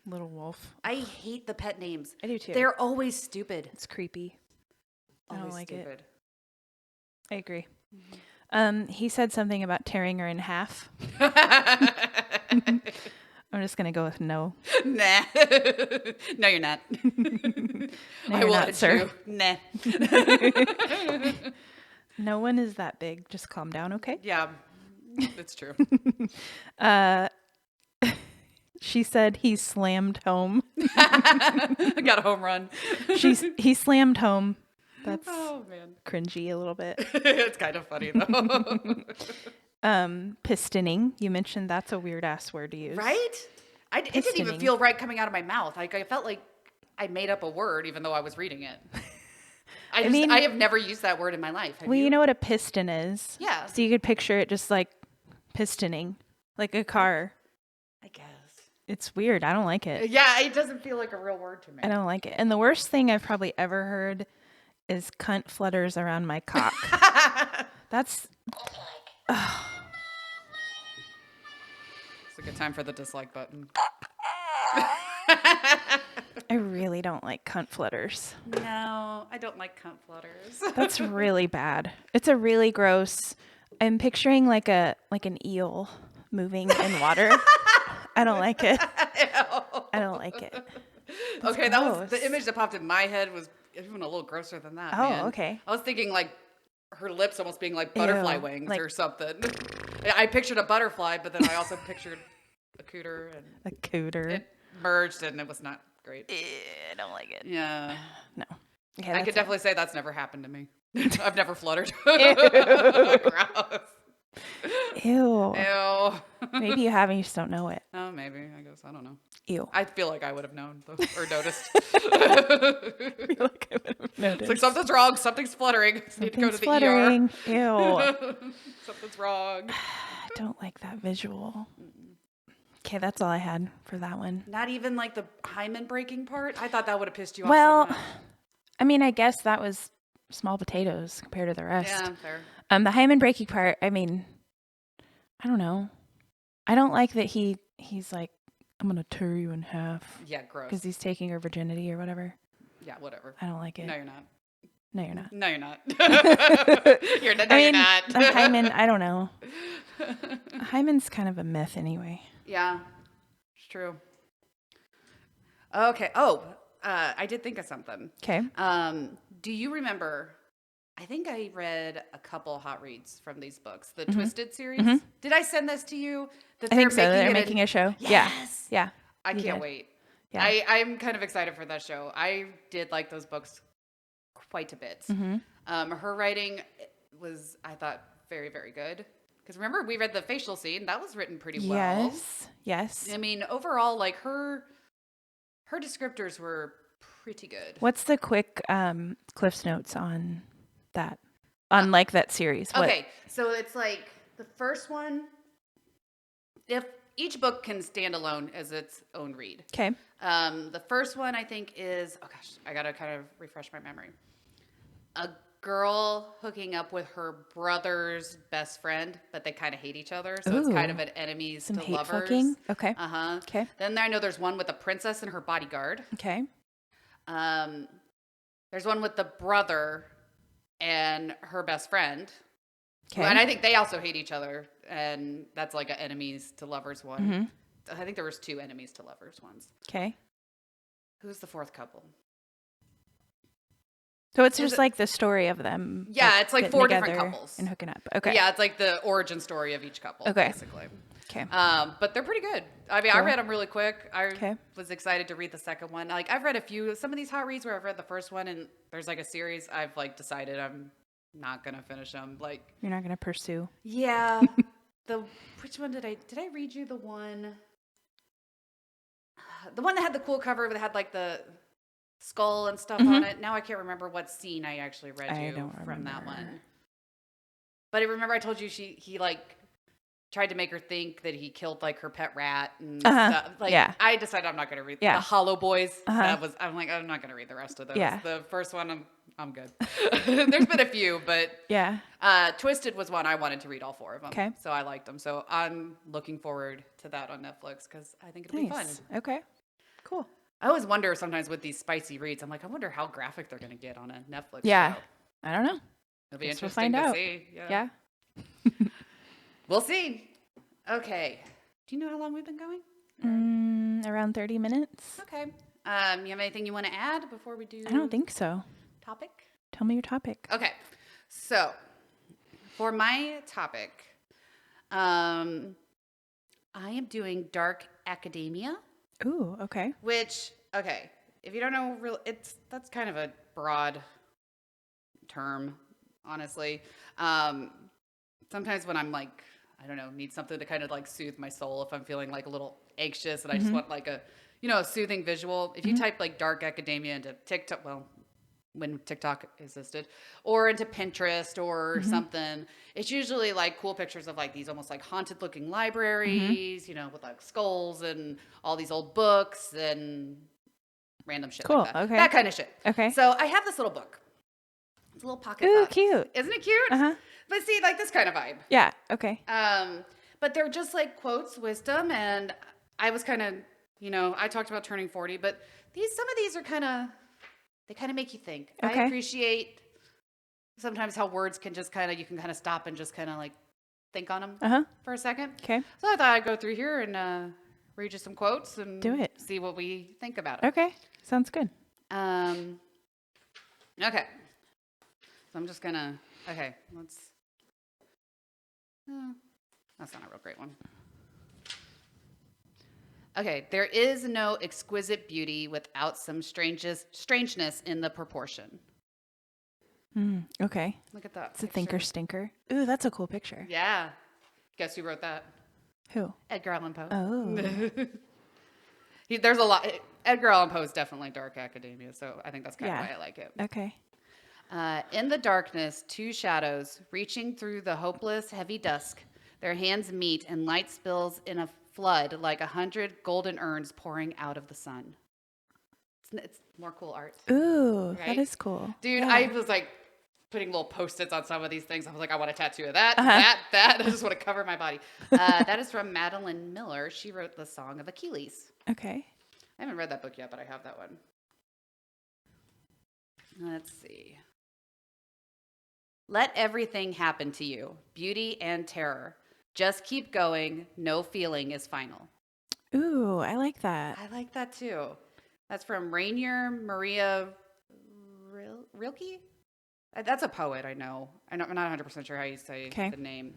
Speaker 2: Little wolf.
Speaker 1: I hate the pet names.
Speaker 2: I do too.
Speaker 1: They're always stupid.
Speaker 2: It's creepy. I don't
Speaker 1: Always
Speaker 2: like it.
Speaker 1: stupid.
Speaker 2: I agree. He said something about tearing her in half. I'm just gonna go with no.
Speaker 1: Nah. No, you're not.
Speaker 2: No,
Speaker 1: I
Speaker 2: you're
Speaker 1: will
Speaker 2: not,
Speaker 1: let
Speaker 2: sir.
Speaker 1: you. Nah.
Speaker 2: No one is that big. Just calm down, okay?
Speaker 1: Yeah, it's true.
Speaker 2: She said he slammed home.
Speaker 1: I got a home run.
Speaker 2: He slammed home. That's
Speaker 1: Oh, man.
Speaker 2: cringy a little bit.
Speaker 1: It's kind of funny, though.
Speaker 2: Pistoning. You mentioned that's a weird ass word to use.
Speaker 1: Right? It didn't even
Speaker 2: Pistoning.
Speaker 1: feel right coming out of my mouth. Like, I felt like I made up a word even though I was reading it.
Speaker 2: I mean-
Speaker 1: I have never used that word in my life. Have
Speaker 2: Well,
Speaker 1: you?
Speaker 2: you know what a piston is?
Speaker 1: Yeah.
Speaker 2: So you could picture it just like pistoning, like a car.
Speaker 1: I guess.
Speaker 2: It's weird. I don't like it.
Speaker 1: Yeah, it doesn't feel like a real word to me.
Speaker 2: I don't like it. And the worst thing I've probably ever heard is cunt flutters around my cock. That's
Speaker 1: It's a good time for the dislike button.
Speaker 2: I really don't like cunt flutters.
Speaker 1: No, I don't like cunt flutters.
Speaker 2: That's really bad. It's a really gross. I'm picturing like an eel moving in water. I don't like it. I don't like it. That's
Speaker 1: Okay, that was
Speaker 2: gross.
Speaker 1: the image that popped in my head was even a little grosser than that.
Speaker 2: Oh,
Speaker 1: man.
Speaker 2: okay.
Speaker 1: I was thinking like her lips almost being like butterfly
Speaker 2: Ew,
Speaker 1: wings
Speaker 2: like-
Speaker 1: or something. I pictured a butterfly, but then I also pictured a cooter, and
Speaker 2: A cooter.
Speaker 1: it merged, and it was not great.
Speaker 2: I don't like it.
Speaker 1: Yeah,
Speaker 2: No. Okay,
Speaker 1: I
Speaker 2: that's
Speaker 1: could
Speaker 2: it.
Speaker 1: definitely say that's never happened to me. I've never fluttered. Gross.
Speaker 2: Ew.
Speaker 1: Ew.
Speaker 2: Maybe you have and you just don't know it.
Speaker 1: Oh, maybe. I guess. I don't know.
Speaker 2: Ew.
Speaker 1: I feel like I would have known though, or noticed.
Speaker 2: I feel like I would have noticed.
Speaker 1: It's like something's wrong. Something's fluttering. Need to go to the
Speaker 2: fluttering. Ew.
Speaker 1: ER. Something's wrong.
Speaker 2: I don't like that visual. Okay, that's all I had for that one.
Speaker 1: Not even like the hymen breaking part. I thought that would have pissed you off.
Speaker 2: Well,
Speaker 1: so much.
Speaker 2: I mean, I guess that was small potatoes compared to the rest.
Speaker 1: Yeah, fair.
Speaker 2: The hymen breaking part, I mean, I don't know. I don't like that he's like, I'm going to tear you in half
Speaker 1: Yeah, gross.
Speaker 2: because he's taking her virginity or whatever.
Speaker 1: Yeah, whatever.
Speaker 2: I don't like it.
Speaker 1: No, you're not.
Speaker 2: No, you're not.
Speaker 1: No, you're not. You're not. No,
Speaker 2: I
Speaker 1: you're
Speaker 2: mean,
Speaker 1: not.
Speaker 2: a hymen, I don't know. A hymen's kind of a myth anyway.
Speaker 1: Yeah, it's true. Okay. Oh, I did think of something.
Speaker 2: Okay.
Speaker 1: Do you remember? I think I read a couple hot reads from these books, the Twisted series. Did I send this to you? That
Speaker 2: I think so. They're
Speaker 1: it
Speaker 2: making a show.
Speaker 1: Yes.
Speaker 2: Yeah.
Speaker 1: I
Speaker 2: you
Speaker 1: can't
Speaker 2: did.
Speaker 1: wait.
Speaker 2: Yeah.
Speaker 1: I'm kind of excited for that show. I did like those books quite a bit. Her writing was, I thought, very, very good. Because remember, we read the facial scene. That was written pretty well.
Speaker 2: Yes. Yes.
Speaker 1: I mean, overall, like her descriptors were pretty good.
Speaker 2: What's the quick Cliff's Notes on that? On like that series? What?
Speaker 1: Okay, so it's like the first one, if each book can stand alone as its own read.
Speaker 2: Okay.
Speaker 1: The first one I think is, oh gosh, I gotta kind of refresh my memory. A girl hooking up with her brother's best friend, but they kind of hate each other, so it's kind
Speaker 2: Ooh.
Speaker 1: of an enemies
Speaker 2: Some
Speaker 1: to
Speaker 2: hate
Speaker 1: lovers.
Speaker 2: fucking. Okay.
Speaker 1: Uh-huh.
Speaker 2: Okay.
Speaker 1: Then I know there's one with a princess and her bodyguard.
Speaker 2: Okay.
Speaker 1: There's one with the brother and her best friend.
Speaker 2: Okay.
Speaker 1: And I think they also hate each other, and that's like an enemies to lovers one.
Speaker 2: Mm-hmm.
Speaker 1: I think there was 2 enemies to lovers ones.
Speaker 2: Okay.
Speaker 1: Who's the 4th couple?
Speaker 2: So it's
Speaker 1: Is
Speaker 2: just
Speaker 1: it-
Speaker 2: like the story of them.
Speaker 1: Yeah, it's like
Speaker 2: getting
Speaker 1: 4 different
Speaker 2: together
Speaker 1: couples.
Speaker 2: and hooking up. Okay.
Speaker 1: Yeah, it's like the origin story of each couple,
Speaker 2: Okay.
Speaker 1: basically.
Speaker 2: Okay.
Speaker 1: But they're pretty good. I mean, I
Speaker 2: Cool.
Speaker 1: read them really quick. I
Speaker 2: Okay.
Speaker 1: was excited to read the second one. Like, I've read a few, some of these hot reads where I've read the first one, and there's like a series I've like decided I'm not gonna finish them. Like,
Speaker 2: You're not gonna pursue.
Speaker 1: yeah, which one did I read you the one that had the cool cover that had like the skull and stuff on it. Now I can't remember what scene I actually read
Speaker 2: I
Speaker 1: you
Speaker 2: don't
Speaker 1: from that
Speaker 2: remember.
Speaker 1: one. But I remember I told you he like tried to make her think that he killed like her pet rat and stuff. Like,
Speaker 2: Yeah.
Speaker 1: I decided I'm not going to read
Speaker 2: Yeah.
Speaker 1: the Hollow Boys.
Speaker 2: Uh-huh.
Speaker 1: I'm like, I'm not going to read the rest of those.
Speaker 2: Yeah.
Speaker 1: The first one, I'm good. There's been a few, but
Speaker 2: Yeah.
Speaker 1: Twisted was one I wanted to read all 4 of them.
Speaker 2: Okay.
Speaker 1: So I liked them. So I'm looking forward to that on Netflix because I think it'll be fun.
Speaker 2: Nice. Okay. Cool.
Speaker 1: I always wonder sometimes with these spicy reads, I'm like, I wonder how graphic they're going to get on a Netflix
Speaker 2: Yeah.
Speaker 1: show.
Speaker 2: I don't know.
Speaker 1: It'll be
Speaker 2: Guess we'll
Speaker 1: interesting
Speaker 2: find
Speaker 1: to
Speaker 2: out.
Speaker 1: see.
Speaker 2: Yeah.
Speaker 1: We'll see. Okay. Do you know how long we've been going?
Speaker 2: Around 30 minutes.
Speaker 1: Okay. You have anything you want to add before we do
Speaker 2: I don't think so.
Speaker 1: topic?
Speaker 2: Tell me your topic.
Speaker 1: Okay. So for my topic, I am doing dark academia,
Speaker 2: Ooh, okay.
Speaker 1: which, okay, if you don't know, that's kind of a broad term, honestly. Sometimes when I'm like, I don't know, need something to kind of like soothe my soul if I'm feeling like a little anxious and I just want like a, a soothing visual. If you type like dark academia into TikTok, well, when TikTok existed, or into Pinterest or something, it's usually like cool pictures of like these almost like haunted looking libraries, with like skulls and all these old books and random shit
Speaker 2: Cool.
Speaker 1: like that.
Speaker 2: Okay.
Speaker 1: That kind of shit.
Speaker 2: Okay.
Speaker 1: So I have this little book. It's a little pocket
Speaker 2: Ooh,
Speaker 1: book.
Speaker 2: cute.
Speaker 1: Isn't it cute?
Speaker 2: Uh-huh.
Speaker 1: But see, like this kind of vibe.
Speaker 2: Yeah. Okay.
Speaker 1: But they're just like quotes, wisdom, and I was kind of, I talked about turning 40, but some of these are they kind of make you think.
Speaker 2: Okay.
Speaker 1: I appreciate sometimes how words can just you can kind of stop and just kind of like think on them for a second.
Speaker 2: Okay.
Speaker 1: So I thought I'd go through here and read you some quotes and
Speaker 2: Do it.
Speaker 1: see what we think about it.
Speaker 2: Okay. Sounds good.
Speaker 1: Okay. So I'm just gonna, let's, that's not a real great one. Okay, there is no exquisite beauty without some strangeness in the proportion.
Speaker 2: Okay.
Speaker 1: Look at that.
Speaker 2: It's a
Speaker 1: picture.
Speaker 2: thinker stinker. Ooh, that's a cool picture.
Speaker 1: Yeah. Guess who wrote that?
Speaker 2: Who?
Speaker 1: Edgar Allan Poe.
Speaker 2: Oh.
Speaker 1: There's a lot. Edgar Allan Poe is definitely dark academia, so I think that's kind of
Speaker 2: Yeah.
Speaker 1: why I like it.
Speaker 2: Okay.
Speaker 1: In the darkness, two shadows, reaching through the hopeless, heavy dusk, their hands meet and light spills in a flood like 100 golden urns pouring out of the sun. It's more cool art.
Speaker 2: Ooh,
Speaker 1: Right?
Speaker 2: that is cool.
Speaker 1: Dude,
Speaker 2: Yeah.
Speaker 1: I was like putting little Post-its on some of these things. I was like, I want a tattoo of that,
Speaker 2: Uh-huh.
Speaker 1: that. I just want to cover my body. That is from Madeline Miller. She wrote the Song of Achilles.
Speaker 2: Okay.
Speaker 1: I haven't read that book yet, but I have that one. Let's see. Let everything happen to you, beauty and terror. Just keep going. No feeling is final.
Speaker 2: Ooh, I like that.
Speaker 1: I like that too. That's from Rainier Maria Rilke. That's a poet, I know. I'm not 100% sure how you say the name.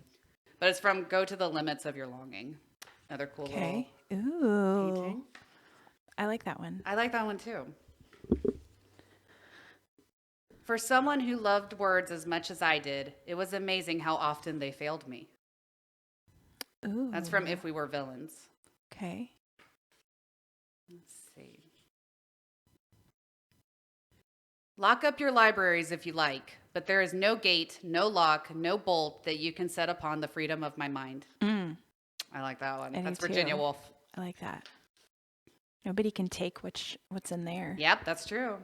Speaker 1: But it's from Go to the Limits of Your Longing. Another cool little
Speaker 2: Ooh.
Speaker 1: painting.
Speaker 2: I like that one.
Speaker 1: I like that one too. For someone who loved words as much as I did, it was amazing how often they failed me.
Speaker 2: Ooh.
Speaker 1: That's from If We Were Villains.
Speaker 2: Okay.
Speaker 1: Let's see. Lock up your libraries if you like, but there is no gate, no lock, no bolt that you can set upon the freedom of my mind. I like that one.
Speaker 2: I do
Speaker 1: That's Virginia
Speaker 2: too.
Speaker 1: Woolf.
Speaker 2: I like that. Nobody can take what's in there.
Speaker 1: Yep, that's true.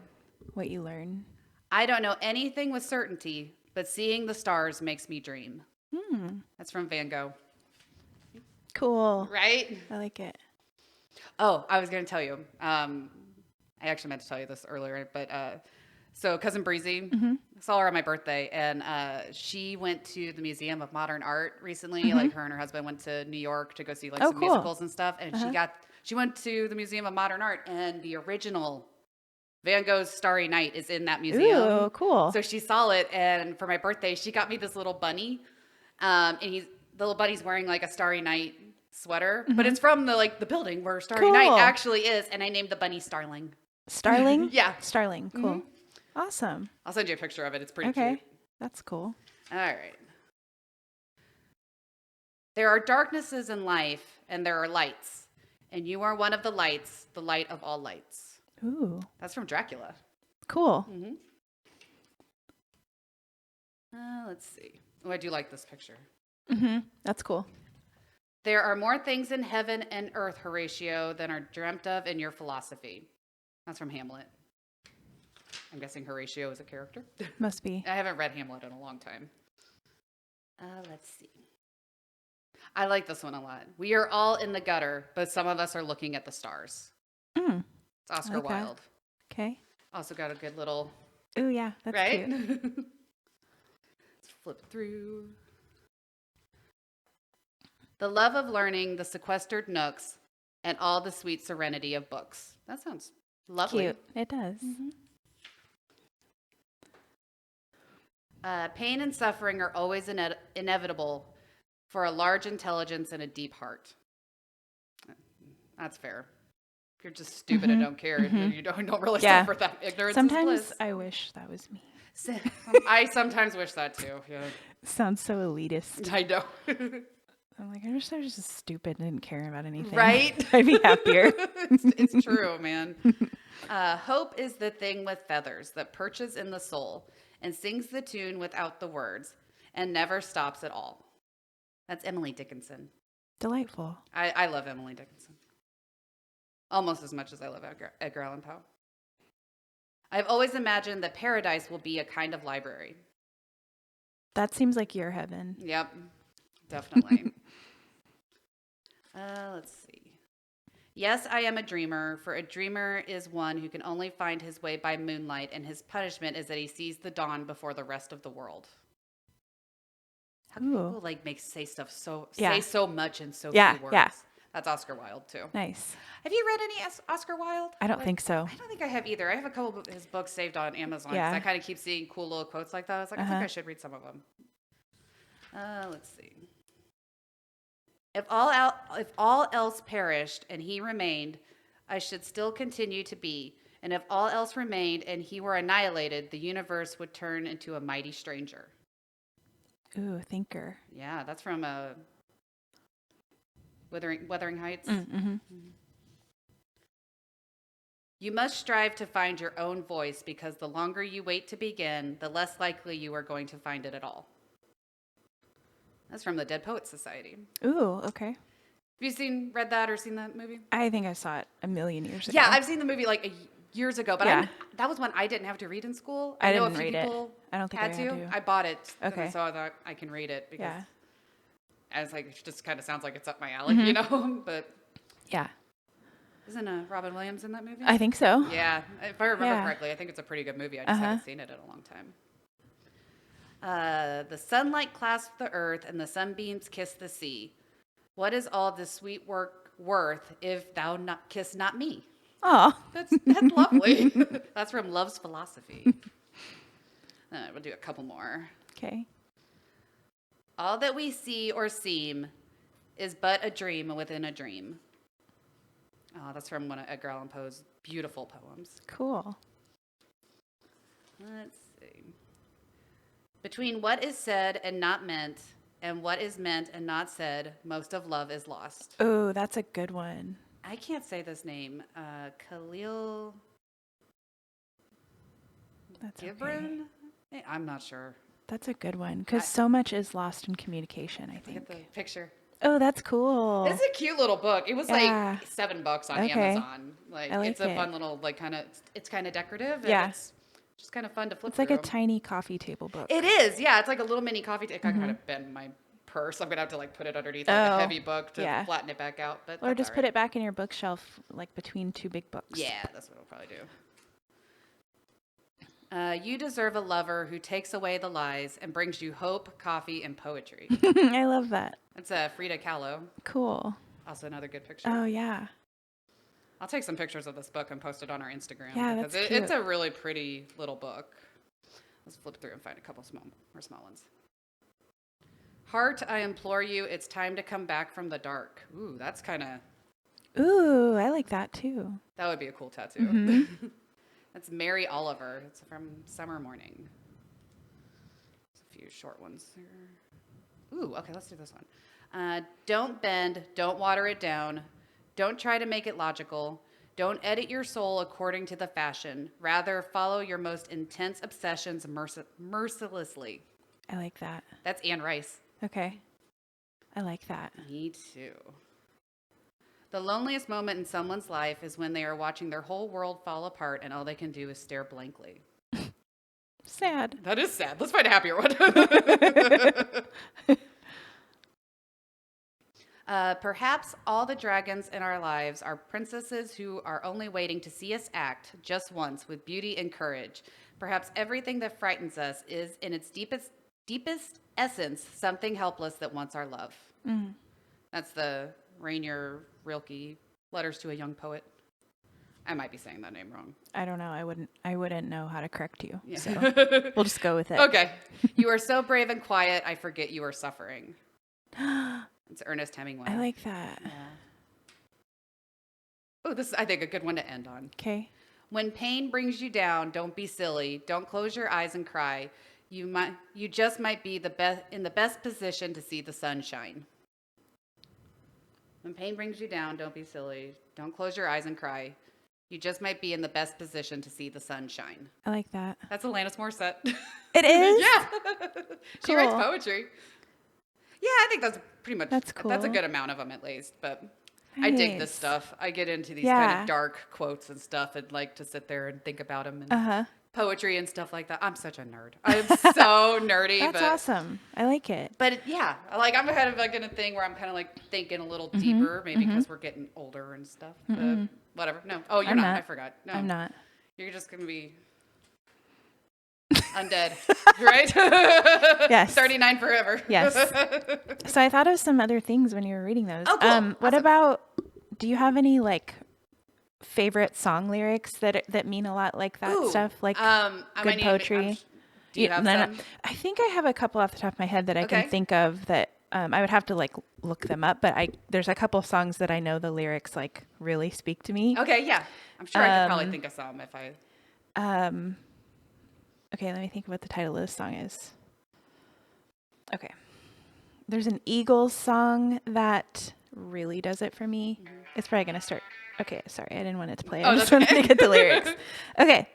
Speaker 2: What you learn.
Speaker 1: I don't know anything with certainty, but seeing the stars makes me dream. That's from Van Gogh.
Speaker 2: Cool.
Speaker 1: Right?
Speaker 2: I like it.
Speaker 1: Oh, I was going to tell you. I actually meant to tell you this earlier, but so Cousin Breezy, I saw her on my birthday, and she went to the Museum of Modern Art recently. Like her and her husband went to New York to go see like some
Speaker 2: cool.
Speaker 1: musicals and stuff, and she went to the Museum of Modern Art, and the original Van Gogh's Starry Night is in that museum.
Speaker 2: Ooh, cool.
Speaker 1: So she saw it, and for my birthday, she got me this little bunny, and the little bunny's wearing like a Starry Night sweater, but it's from the building where Starry Night actually is, and I named the bunny Starling.
Speaker 2: Starling?
Speaker 1: Yeah.
Speaker 2: Starling. Cool. Awesome.
Speaker 1: I'll send you a picture of it. It's pretty
Speaker 2: Okay.
Speaker 1: cute.
Speaker 2: That's cool.
Speaker 1: All right. There are darknesses in life, and there are lights, and you are one of the lights, the light of all lights.
Speaker 2: Ooh.
Speaker 1: That's from Dracula.
Speaker 2: Cool.
Speaker 1: Let's see. Oh, I do like this picture.
Speaker 2: That's cool.
Speaker 1: There are more things in heaven and earth, Horatio, than are dreamt of in your philosophy. That's from Hamlet. I'm guessing Horatio is a character.
Speaker 2: Must be.
Speaker 1: I haven't read Hamlet in a long time. Let's see. I like this one a lot. We are all in the gutter, but some of us are looking at the stars. It's Oscar
Speaker 2: like that.
Speaker 1: Wilde.
Speaker 2: Okay.
Speaker 1: Also got a good little,
Speaker 2: Ooh, yeah. That's
Speaker 1: right?
Speaker 2: cute.
Speaker 1: Let's flip it through. The love of learning, the sequestered nooks, and all the sweet serenity of books. That sounds lovely.
Speaker 2: Cute. It does.
Speaker 1: Pain and suffering are always inevitable for a large intelligence and a deep heart. That's fair. If you're just stupid and don't care, you don't really suffer that. Ignorance
Speaker 2: Sometimes
Speaker 1: is bliss.
Speaker 2: I wish that was me.
Speaker 1: I sometimes wish that too. Yeah.
Speaker 2: Sounds so elitist.
Speaker 1: I know.
Speaker 2: I'm like, I wish I was just stupid and didn't care about anything.
Speaker 1: Right?
Speaker 2: I'd be happier.
Speaker 1: It's true, man. Hope is the thing with feathers that perches in the soul and sings the tune without the words and never stops at all. That's Emily Dickinson.
Speaker 2: Delightful.
Speaker 1: I love Emily Dickinson. Almost as much as I love Edgar Allan Poe. I've always imagined that paradise will be a kind of library.
Speaker 2: That seems like your heaven.
Speaker 1: Yep, definitely. Let's see. Yes, I am a dreamer, for a dreamer is one who can only find his way by moonlight, and his punishment is that he sees the dawn before the rest of the world. How can
Speaker 2: Ooh.
Speaker 1: people like say stuff
Speaker 2: Yeah.
Speaker 1: say so much in so
Speaker 2: Yeah,
Speaker 1: few words?
Speaker 2: yeah.
Speaker 1: That's Oscar Wilde too.
Speaker 2: Nice.
Speaker 1: Have you read any Oscar Wilde?
Speaker 2: I don't think so.
Speaker 1: I don't think I have either. I have a couple of his books saved on Amazon.
Speaker 2: Yeah.
Speaker 1: I kind of keep seeing cool little quotes like that. I was like, I think I should read some of them. Let's see. If all else perished and he remained, I should still continue to be. And if all else remained and he were annihilated, the universe would turn into a mighty stranger.
Speaker 2: Ooh, thinker.
Speaker 1: Yeah, that's from Wuthering Heights.
Speaker 2: Mm-hmm.
Speaker 1: You must strive to find your own voice because the longer you wait to begin, the less likely you are going to find it at all. That's from the Dead Poets Society.
Speaker 2: Ooh, okay.
Speaker 1: Have you read that or seen that movie?
Speaker 2: I think I saw it a million years ago.
Speaker 1: Yeah, I've seen the movie like years ago, but
Speaker 2: Yeah.
Speaker 1: that was when I didn't have to read in school.
Speaker 2: I
Speaker 1: know
Speaker 2: didn't
Speaker 1: a few
Speaker 2: read it.
Speaker 1: people
Speaker 2: I don't think
Speaker 1: had
Speaker 2: I
Speaker 1: to.
Speaker 2: had to.
Speaker 1: I bought it,
Speaker 2: Okay.
Speaker 1: so I thought I can read it because
Speaker 2: Yeah.
Speaker 1: I was like, it just kind of sounds like it's up my alley, But
Speaker 2: Yeah.
Speaker 1: isn't Robin Williams in that movie?
Speaker 2: I think so.
Speaker 1: Yeah, if I remember
Speaker 2: Yeah.
Speaker 1: correctly, I think it's a pretty good movie. I just haven't seen it in a long time. The sunlight clasps the earth and the sunbeams kiss the sea. What is all this sweet work worth if thou kiss not me?
Speaker 2: Oh.
Speaker 1: That's lovely. That's from Love's Philosophy. We'll do a couple more.
Speaker 2: Okay.
Speaker 1: All that we see or seem is but a dream within a dream. Oh, that's from one of Edgar Allan Poe's beautiful poems.
Speaker 2: Cool.
Speaker 1: Let's see. Between what is said and not meant, and what is meant and not said, most of love is lost.
Speaker 2: Oh, that's a good one.
Speaker 1: I can't say this name. Khalil
Speaker 2: That's
Speaker 1: Gibran?
Speaker 2: okay.
Speaker 1: I'm not sure.
Speaker 2: That's a good one because so much is lost in communication, I
Speaker 1: Look
Speaker 2: think.
Speaker 1: at the picture.
Speaker 2: Oh, that's cool.
Speaker 1: It's a cute little book. It was
Speaker 2: Yeah.
Speaker 1: like $7 on
Speaker 2: Okay.
Speaker 1: Amazon. Like,
Speaker 2: I like
Speaker 1: it's a
Speaker 2: it.
Speaker 1: fun little it's kind of decorative. And
Speaker 2: Yeah.
Speaker 1: it's just kind of fun to flip
Speaker 2: It's like a
Speaker 1: through.
Speaker 2: tiny coffee table book.
Speaker 1: It is, yeah. It's like a little mini coffee. It kind of bend in my purse. I'm gonna have to like put it underneath like a
Speaker 2: Oh,
Speaker 1: heavy book to
Speaker 2: yeah.
Speaker 1: flatten it back out. But
Speaker 2: Or
Speaker 1: that's
Speaker 2: just
Speaker 1: all
Speaker 2: put
Speaker 1: right.
Speaker 2: it back in your bookshelf, like between two big books.
Speaker 1: Yeah, that's what I'll probably do. You deserve a lover who takes away the lies and brings you hope, coffee, and poetry.
Speaker 2: I love that.
Speaker 1: That's Frida Kahlo.
Speaker 2: Cool.
Speaker 1: Also another good picture.
Speaker 2: Oh, yeah.
Speaker 1: I'll take some pictures of this book and post it on our Instagram.
Speaker 2: Yeah,
Speaker 1: because
Speaker 2: that's
Speaker 1: it's
Speaker 2: cute.
Speaker 1: a really pretty little book. Let's flip through and find a couple small ones. Heart, I implore you, it's time to come back from the dark. Ooh, that's kind of,
Speaker 2: Ooh, I like that too.
Speaker 1: that would be a cool tattoo.
Speaker 2: Mm-hmm.
Speaker 1: That's Mary Oliver. It's from Summer Morning. There's a few short ones here. Ooh, okay, let's do this one. Don't bend, don't water it down. Don't try to make it logical. Don't edit your soul according to the fashion. Rather, follow your most intense obsessions mercilessly.
Speaker 2: I like that.
Speaker 1: That's Anne Rice.
Speaker 2: Okay. I like that.
Speaker 1: Me too. The loneliest moment in someone's life is when they are watching their whole world fall apart and all they can do is stare blankly.
Speaker 2: Sad.
Speaker 1: That is sad. Let's find a happier one. Perhaps all the dragons in our lives are princesses who are only waiting to see us act just once with beauty and courage. Perhaps everything that frightens us is in its deepest essence something helpless that wants our love.
Speaker 2: Mm.
Speaker 1: That's the Rainier Rilke, Letters to a Young Poet. I might be saying that name wrong.
Speaker 2: I don't know. I wouldn't know how to correct you.
Speaker 1: Yeah.
Speaker 2: So we'll just go with it.
Speaker 1: Okay. You are so brave and quiet, I forget you are suffering. It's Ernest Hemingway.
Speaker 2: I like that.
Speaker 1: Yeah. Oh, this is, I think, a good one to end on.
Speaker 2: Okay.
Speaker 1: When pain brings you down, don't be silly. Don't close your eyes and cry. You just might be in the best position to see the sunshine. When pain brings you down, don't be silly. Don't close your eyes and cry. You just might be in the best position to see the sun shine.
Speaker 2: I like that.
Speaker 1: That's Alanis Morissette.
Speaker 2: It is?
Speaker 1: Yeah. She writes
Speaker 2: Cool.
Speaker 1: poetry. Yeah, I think that's pretty much,
Speaker 2: That's cool.
Speaker 1: that's a good amount of them at least, but I dig this
Speaker 2: Nice.
Speaker 1: stuff. I get into these kind
Speaker 2: Yeah.
Speaker 1: of dark quotes and stuff and like to sit there and think about them and
Speaker 2: Uh-huh.
Speaker 1: poetry and stuff like that. I'm such a nerd. I'm so nerdy.
Speaker 2: That's
Speaker 1: but,
Speaker 2: awesome. I like it.
Speaker 1: But yeah, like I'm kind of like in a thing where I'm kind of like thinking a little deeper, maybe because we're getting older and stuff. But whatever. No. Oh, you're
Speaker 2: I'm
Speaker 1: not.
Speaker 2: not.
Speaker 1: I forgot. No,
Speaker 2: I'm not.
Speaker 1: You're just going to be undead, right?
Speaker 2: Yes.
Speaker 1: 39 forever.
Speaker 2: Yes. So I thought of some other things when you were reading those.
Speaker 1: Oh, cool.
Speaker 2: What
Speaker 1: Awesome.
Speaker 2: about, do you have any like favorite song lyrics that mean a lot like that
Speaker 1: Ooh,
Speaker 2: stuff? Like
Speaker 1: I
Speaker 2: good
Speaker 1: might need-
Speaker 2: poetry?
Speaker 1: do you have
Speaker 2: no,
Speaker 1: some?
Speaker 2: I think I have a couple off the top of my head that I
Speaker 1: Okay.
Speaker 2: can think of that I would have to like look them up, but there's a couple songs that I know the lyrics like really speak to me.
Speaker 1: Okay, yeah. I'm sure I could probably think of some if I...
Speaker 2: Okay, let me think what the title of this song is. Okay. There's an Eagles song that really does it for me. It's probably going to start. Okay, sorry. I didn't want it to play. I
Speaker 1: Oh,
Speaker 2: just
Speaker 1: that's
Speaker 2: wanted
Speaker 1: okay.
Speaker 2: to get the lyrics. Okay.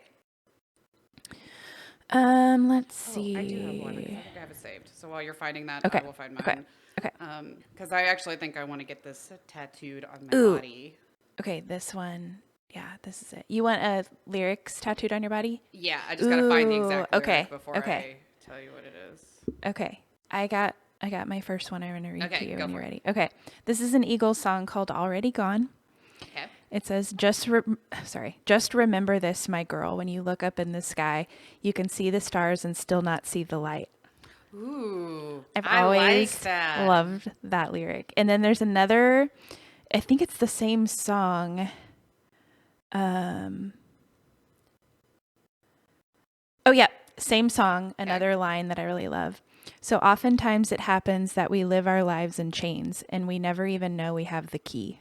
Speaker 2: Let's see.
Speaker 1: Oh, I do have one. I think I have it saved. So while you're finding that,
Speaker 2: Okay.
Speaker 1: I will find
Speaker 2: Okay.
Speaker 1: mine.
Speaker 2: Okay.
Speaker 1: Because I actually think I want to get this tattooed on my
Speaker 2: Ooh.
Speaker 1: body.
Speaker 2: Okay, this one. Yeah, this is it. You want lyrics tattooed on your body?
Speaker 1: Yeah, I just got to find the exact
Speaker 2: Ooh,
Speaker 1: lyric
Speaker 2: okay,
Speaker 1: before
Speaker 2: okay.
Speaker 1: I tell you what it is.
Speaker 2: Okay. I got my first one. I'm going to read
Speaker 1: Okay,
Speaker 2: to you
Speaker 1: go
Speaker 2: when you're
Speaker 1: for
Speaker 2: ready. Okay. This is an Eagles song called Already Gone.
Speaker 1: Okay.
Speaker 2: It says, just remember this, my girl. When you look up in the sky, you can see the stars and still not see the light.
Speaker 1: Ooh,
Speaker 2: I've
Speaker 1: I
Speaker 2: always
Speaker 1: like that.
Speaker 2: loved that lyric. And then there's another, I think it's the same song. Oh yeah, same song, another line that I really love. So oftentimes it happens that we live our lives in chains and we never even know we have the key.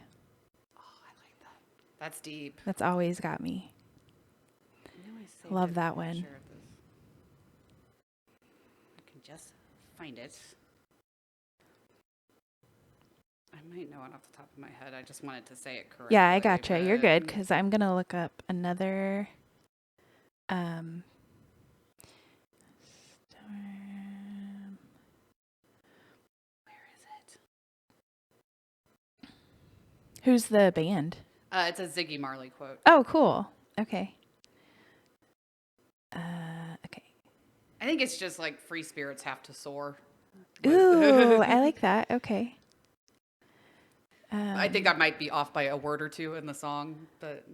Speaker 1: That's deep.
Speaker 2: That's always got me.
Speaker 1: I know I saved
Speaker 2: Love
Speaker 1: it.
Speaker 2: that
Speaker 1: I'm
Speaker 2: one.
Speaker 1: sure of this. I can just find it. I might know it off the top of my head. I just wanted to say it correctly.
Speaker 2: Yeah, I gotcha. You're good
Speaker 1: but-
Speaker 2: because I'm going to look up another storm.
Speaker 1: Where is it?
Speaker 2: Who's the band?
Speaker 1: It's a Ziggy Marley quote.
Speaker 2: Oh, cool. Okay. Okay.
Speaker 1: I think it's just like free spirits have to soar.
Speaker 2: Ooh, I like that. Okay.
Speaker 1: I think I might be off by a word or two in the song, but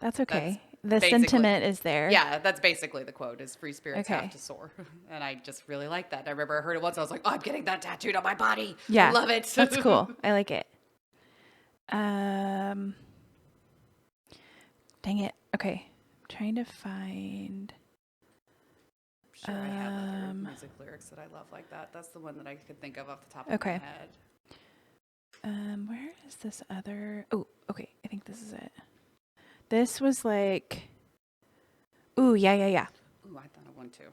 Speaker 2: That's okay. The
Speaker 1: basically-
Speaker 2: sentiment is there.
Speaker 1: yeah, that's basically the quote is free spirits
Speaker 2: Okay.
Speaker 1: have to soar. And I just really like that. I remember I heard it once. I was like, oh, I'm getting that tattooed on my body.
Speaker 2: Yeah.
Speaker 1: I love it.
Speaker 2: That's cool. I like it. Dang it. Okay. I'm trying to find.
Speaker 1: I'm sure I have other music lyrics that I love like that. That's the one that I could think of off the top of
Speaker 2: Okay.
Speaker 1: my head.
Speaker 2: Where is this other? Oh, okay. I think this is it. This was like. Ooh, yeah.
Speaker 1: Ooh, I thought of one too.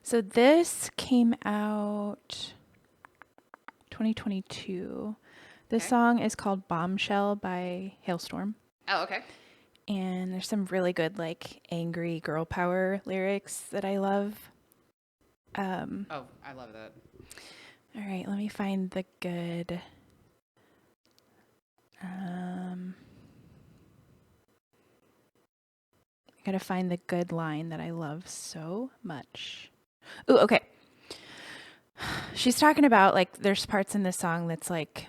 Speaker 2: So this came out 2022. This
Speaker 1: Okay.
Speaker 2: song is called Bombshell by Hailstorm.
Speaker 1: Oh, okay.
Speaker 2: And there's some really good, like, angry girl power lyrics that I love.
Speaker 1: Oh, I love that.
Speaker 2: All right, let me find the good. I gotta find the good line that I love so much. Ooh, okay. She's talking about, like, there's parts in this song that's like,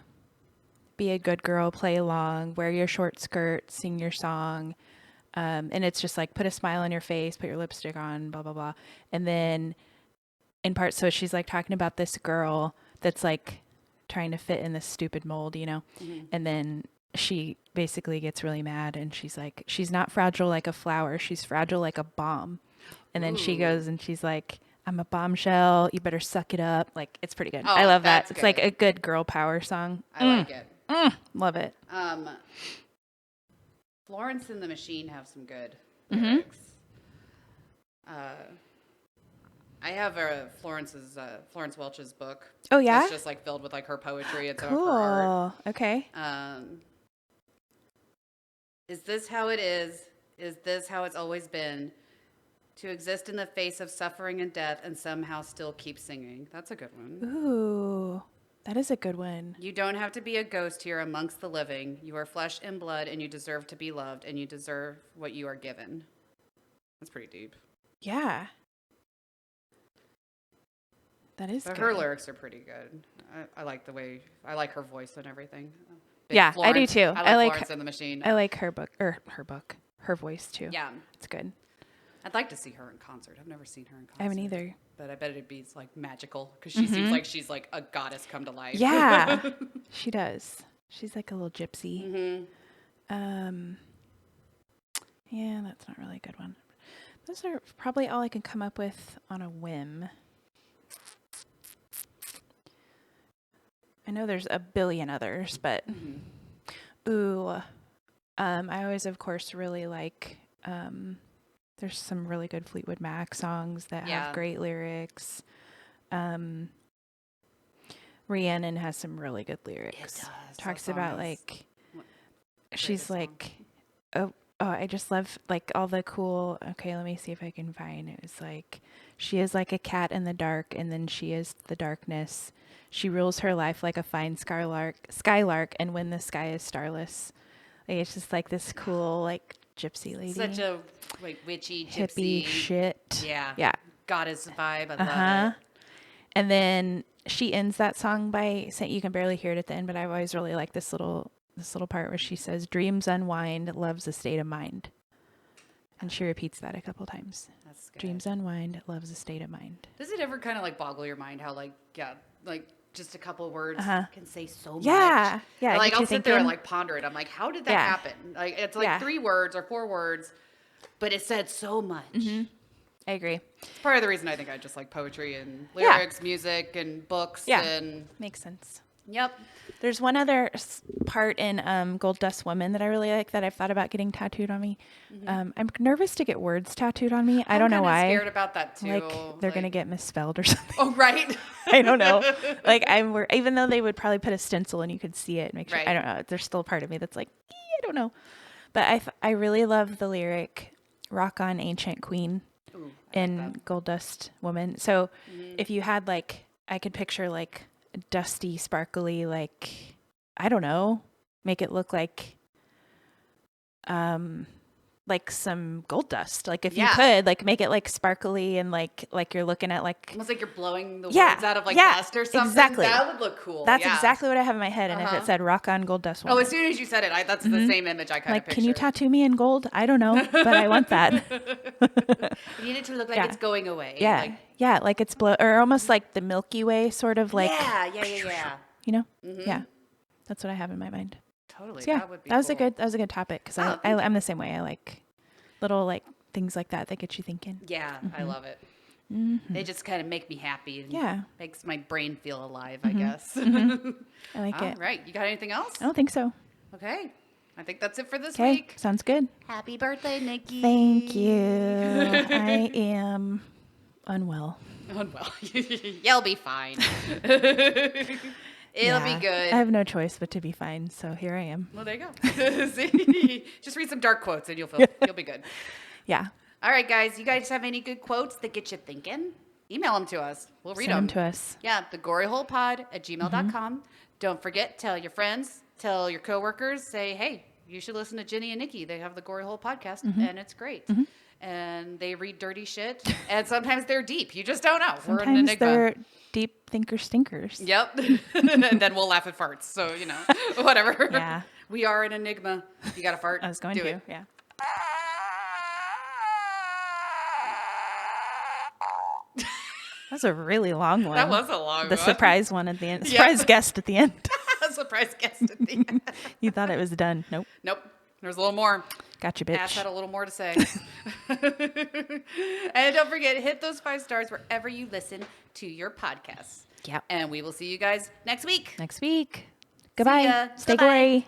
Speaker 2: be a good girl, play along, wear your short skirt, sing your song. And it's just like, put a smile on your face, put your lipstick on, blah, blah, blah. And then in part, so she's like talking about this girl that's like trying to fit in this stupid mold, you know?
Speaker 1: Mm-hmm.
Speaker 2: And then she basically gets really mad and she's like, she's not fragile like a flower. She's fragile like a bomb. And then she
Speaker 1: Ooh.
Speaker 2: goes and she's like, I'm a bombshell. You better suck it up. Like, it's pretty good.
Speaker 1: Oh,
Speaker 2: I love that.
Speaker 1: that's
Speaker 2: It's like
Speaker 1: good.
Speaker 2: a good girl power song.
Speaker 1: I like it.
Speaker 2: Love it.
Speaker 1: Florence and the Machine have some good
Speaker 2: Mm-hmm.
Speaker 1: lyrics. I have Florence Welch's book.
Speaker 2: Oh, yeah?
Speaker 1: It's just like filled with like her poetry and some of her art.
Speaker 2: Cool. Okay.
Speaker 1: Is this how it is? Is this how it's always been? To exist in the face of suffering and death and somehow still keep singing. That's a good one.
Speaker 2: Ooh, that is a good one.
Speaker 1: You don't have to be a ghost here amongst the living. You are flesh and blood, and you deserve to be loved, and you deserve what you are given. That's pretty deep.
Speaker 2: Yeah. That is
Speaker 1: But
Speaker 2: good.
Speaker 1: her lyrics are pretty good. I like the way, I like her voice and everything.
Speaker 2: Yeah, I do too.
Speaker 1: I like Florence and the Machine.
Speaker 2: I like her voice too.
Speaker 1: Yeah.
Speaker 2: It's good.
Speaker 1: I'd like to see her in concert. I've never seen her in concert.
Speaker 2: I haven't either.
Speaker 1: But I bet it'd be like magical because she seems like she's like a goddess come to life.
Speaker 2: Yeah, she does. She's like a little gypsy.
Speaker 1: Mm-hmm.
Speaker 2: Yeah, that's not really a good one. Those are probably all I can come up with on a whim. I know there's a billion others, but I always, of course, really like. There's some really good Fleetwood Mac songs that have great lyrics. Rhiannon has some really good lyrics.
Speaker 1: It does.
Speaker 2: Talks
Speaker 1: That
Speaker 2: about
Speaker 1: song is
Speaker 2: like, she's
Speaker 1: greatest song.
Speaker 2: like, oh, I just love like all the cool. Okay, let me see if I can find. It was like, she is like a cat in the dark, and then she is the darkness. She rules her life like a fine skylark, and when the sky is starless. Like, it's just like this cool like gypsy lady.
Speaker 1: Such a like witchy
Speaker 2: Hippie
Speaker 1: gypsy
Speaker 2: shit.
Speaker 1: Yeah.
Speaker 2: Yeah.
Speaker 1: Goddess vibe. I love it.
Speaker 2: And then she ends that song by saying, you can barely hear it at the end, but I've always really liked this little part where she says, "Dreams unwind, love's a state of mind." And she repeats that a couple times.
Speaker 1: That's good.
Speaker 2: Dreams unwind, love's a state of mind.
Speaker 1: Does it ever kind of like boggle your mind how like just a couple of words can say so much?
Speaker 2: Yeah. Yeah.
Speaker 1: Like
Speaker 2: get you
Speaker 1: I'll sit there and
Speaker 2: thinking.
Speaker 1: like ponder it. I'm like, how did that happen? Like it's like 3 words or 4 words, but it said so much.
Speaker 2: I agree.
Speaker 1: It's part of the reason I think I just like poetry and lyrics, music and books.
Speaker 2: Yeah.
Speaker 1: And
Speaker 2: Makes sense.
Speaker 1: yep.
Speaker 2: There's one other part in Gold Dust Woman that I really like that I've thought about getting tattooed on me. I'm nervous to get words tattooed on me. I don't know why.
Speaker 1: I'm scared about that too.
Speaker 2: Like they're gonna get misspelled or something.
Speaker 1: Oh, right.
Speaker 2: I don't know. Like even though they would probably put a stencil and you could see it and make sure.
Speaker 1: Right.
Speaker 2: I don't know. There's still a part of me that's like, I don't know. But I really love the lyric "Rock on, Ancient Queen" in Gold Dust Woman. So if you had like, I could picture like dusty, sparkly, like, I don't know, make it look like some gold dust. Like if you could like make it like sparkly and like you're looking at like
Speaker 1: almost like you're blowing the words out of like dust or something.
Speaker 2: Exactly.
Speaker 1: That would look cool.
Speaker 2: That's exactly what I have in my head. And if it said "Rock on, Gold Dust Woman."
Speaker 1: Oh, as soon as you said it, that's the same image I kind of
Speaker 2: like,
Speaker 1: pictured.
Speaker 2: can you tattoo me in gold? I don't know, but I want that.
Speaker 1: You need it to look like it's going away.
Speaker 2: Yeah. Like it's or almost like the Milky Way, sort of like.
Speaker 1: Yeah.
Speaker 2: You know? Yeah. That's what I have in my mind.
Speaker 1: Totally.
Speaker 2: So, yeah,
Speaker 1: that would be
Speaker 2: that was
Speaker 1: cool.
Speaker 2: a good topic because I'm the same way. I like little like things like that get you thinking.
Speaker 1: Yeah, I love it. They just kind of make me happy and makes my brain feel alive, I guess.
Speaker 2: I like it.
Speaker 1: All right. You got anything else?
Speaker 2: I don't think so.
Speaker 1: Okay. I think that's it for this
Speaker 2: Okay,
Speaker 1: week.
Speaker 2: sounds good.
Speaker 1: Happy birthday, Nikki.
Speaker 2: Thank you. I am unwell.
Speaker 1: Unwell. You'll be fine. It'll be good.
Speaker 2: I have no choice but to be fine, so here I am.
Speaker 1: Well, there you go. See? Just read some dark quotes and you'll be good.
Speaker 2: Yeah.
Speaker 1: All right, guys. You guys have any good quotes that get you thinking? Email them to us. We'll read
Speaker 2: Send them
Speaker 1: them.
Speaker 2: to us.
Speaker 1: Yeah, thegoryholepod@gmail.com. Don't forget, tell your friends, tell your coworkers, say, hey, you should listen to Ginny and Nikki. They have the Gory Hole podcast, and it's great. And they read dirty shit, and sometimes they're deep. You just don't know. We're an
Speaker 2: Sometimes
Speaker 1: enigma.
Speaker 2: they're deep thinker stinkers.
Speaker 1: Yep. And then we'll laugh at farts. So, whatever.
Speaker 2: Yeah.
Speaker 1: We are an enigma. You got to fart?
Speaker 2: I was going
Speaker 1: Do
Speaker 2: to.
Speaker 1: it.
Speaker 2: Yeah. That's a really long one.
Speaker 1: That was a long
Speaker 2: The
Speaker 1: one.
Speaker 2: surprise one at the end. Surprise guest at the end.
Speaker 1: Surprise guest at the end.
Speaker 2: You thought it was done. Nope.
Speaker 1: Nope. There's a little more.
Speaker 2: Gotcha, bitch.
Speaker 1: Ash had a little more to say. And don't forget, hit those 5 stars wherever you listen to your podcasts.
Speaker 2: Yep.
Speaker 1: And we will see you guys next week.
Speaker 2: Next week. Goodbye.
Speaker 1: ya.
Speaker 2: Stay
Speaker 1: Bye-bye.
Speaker 2: gory.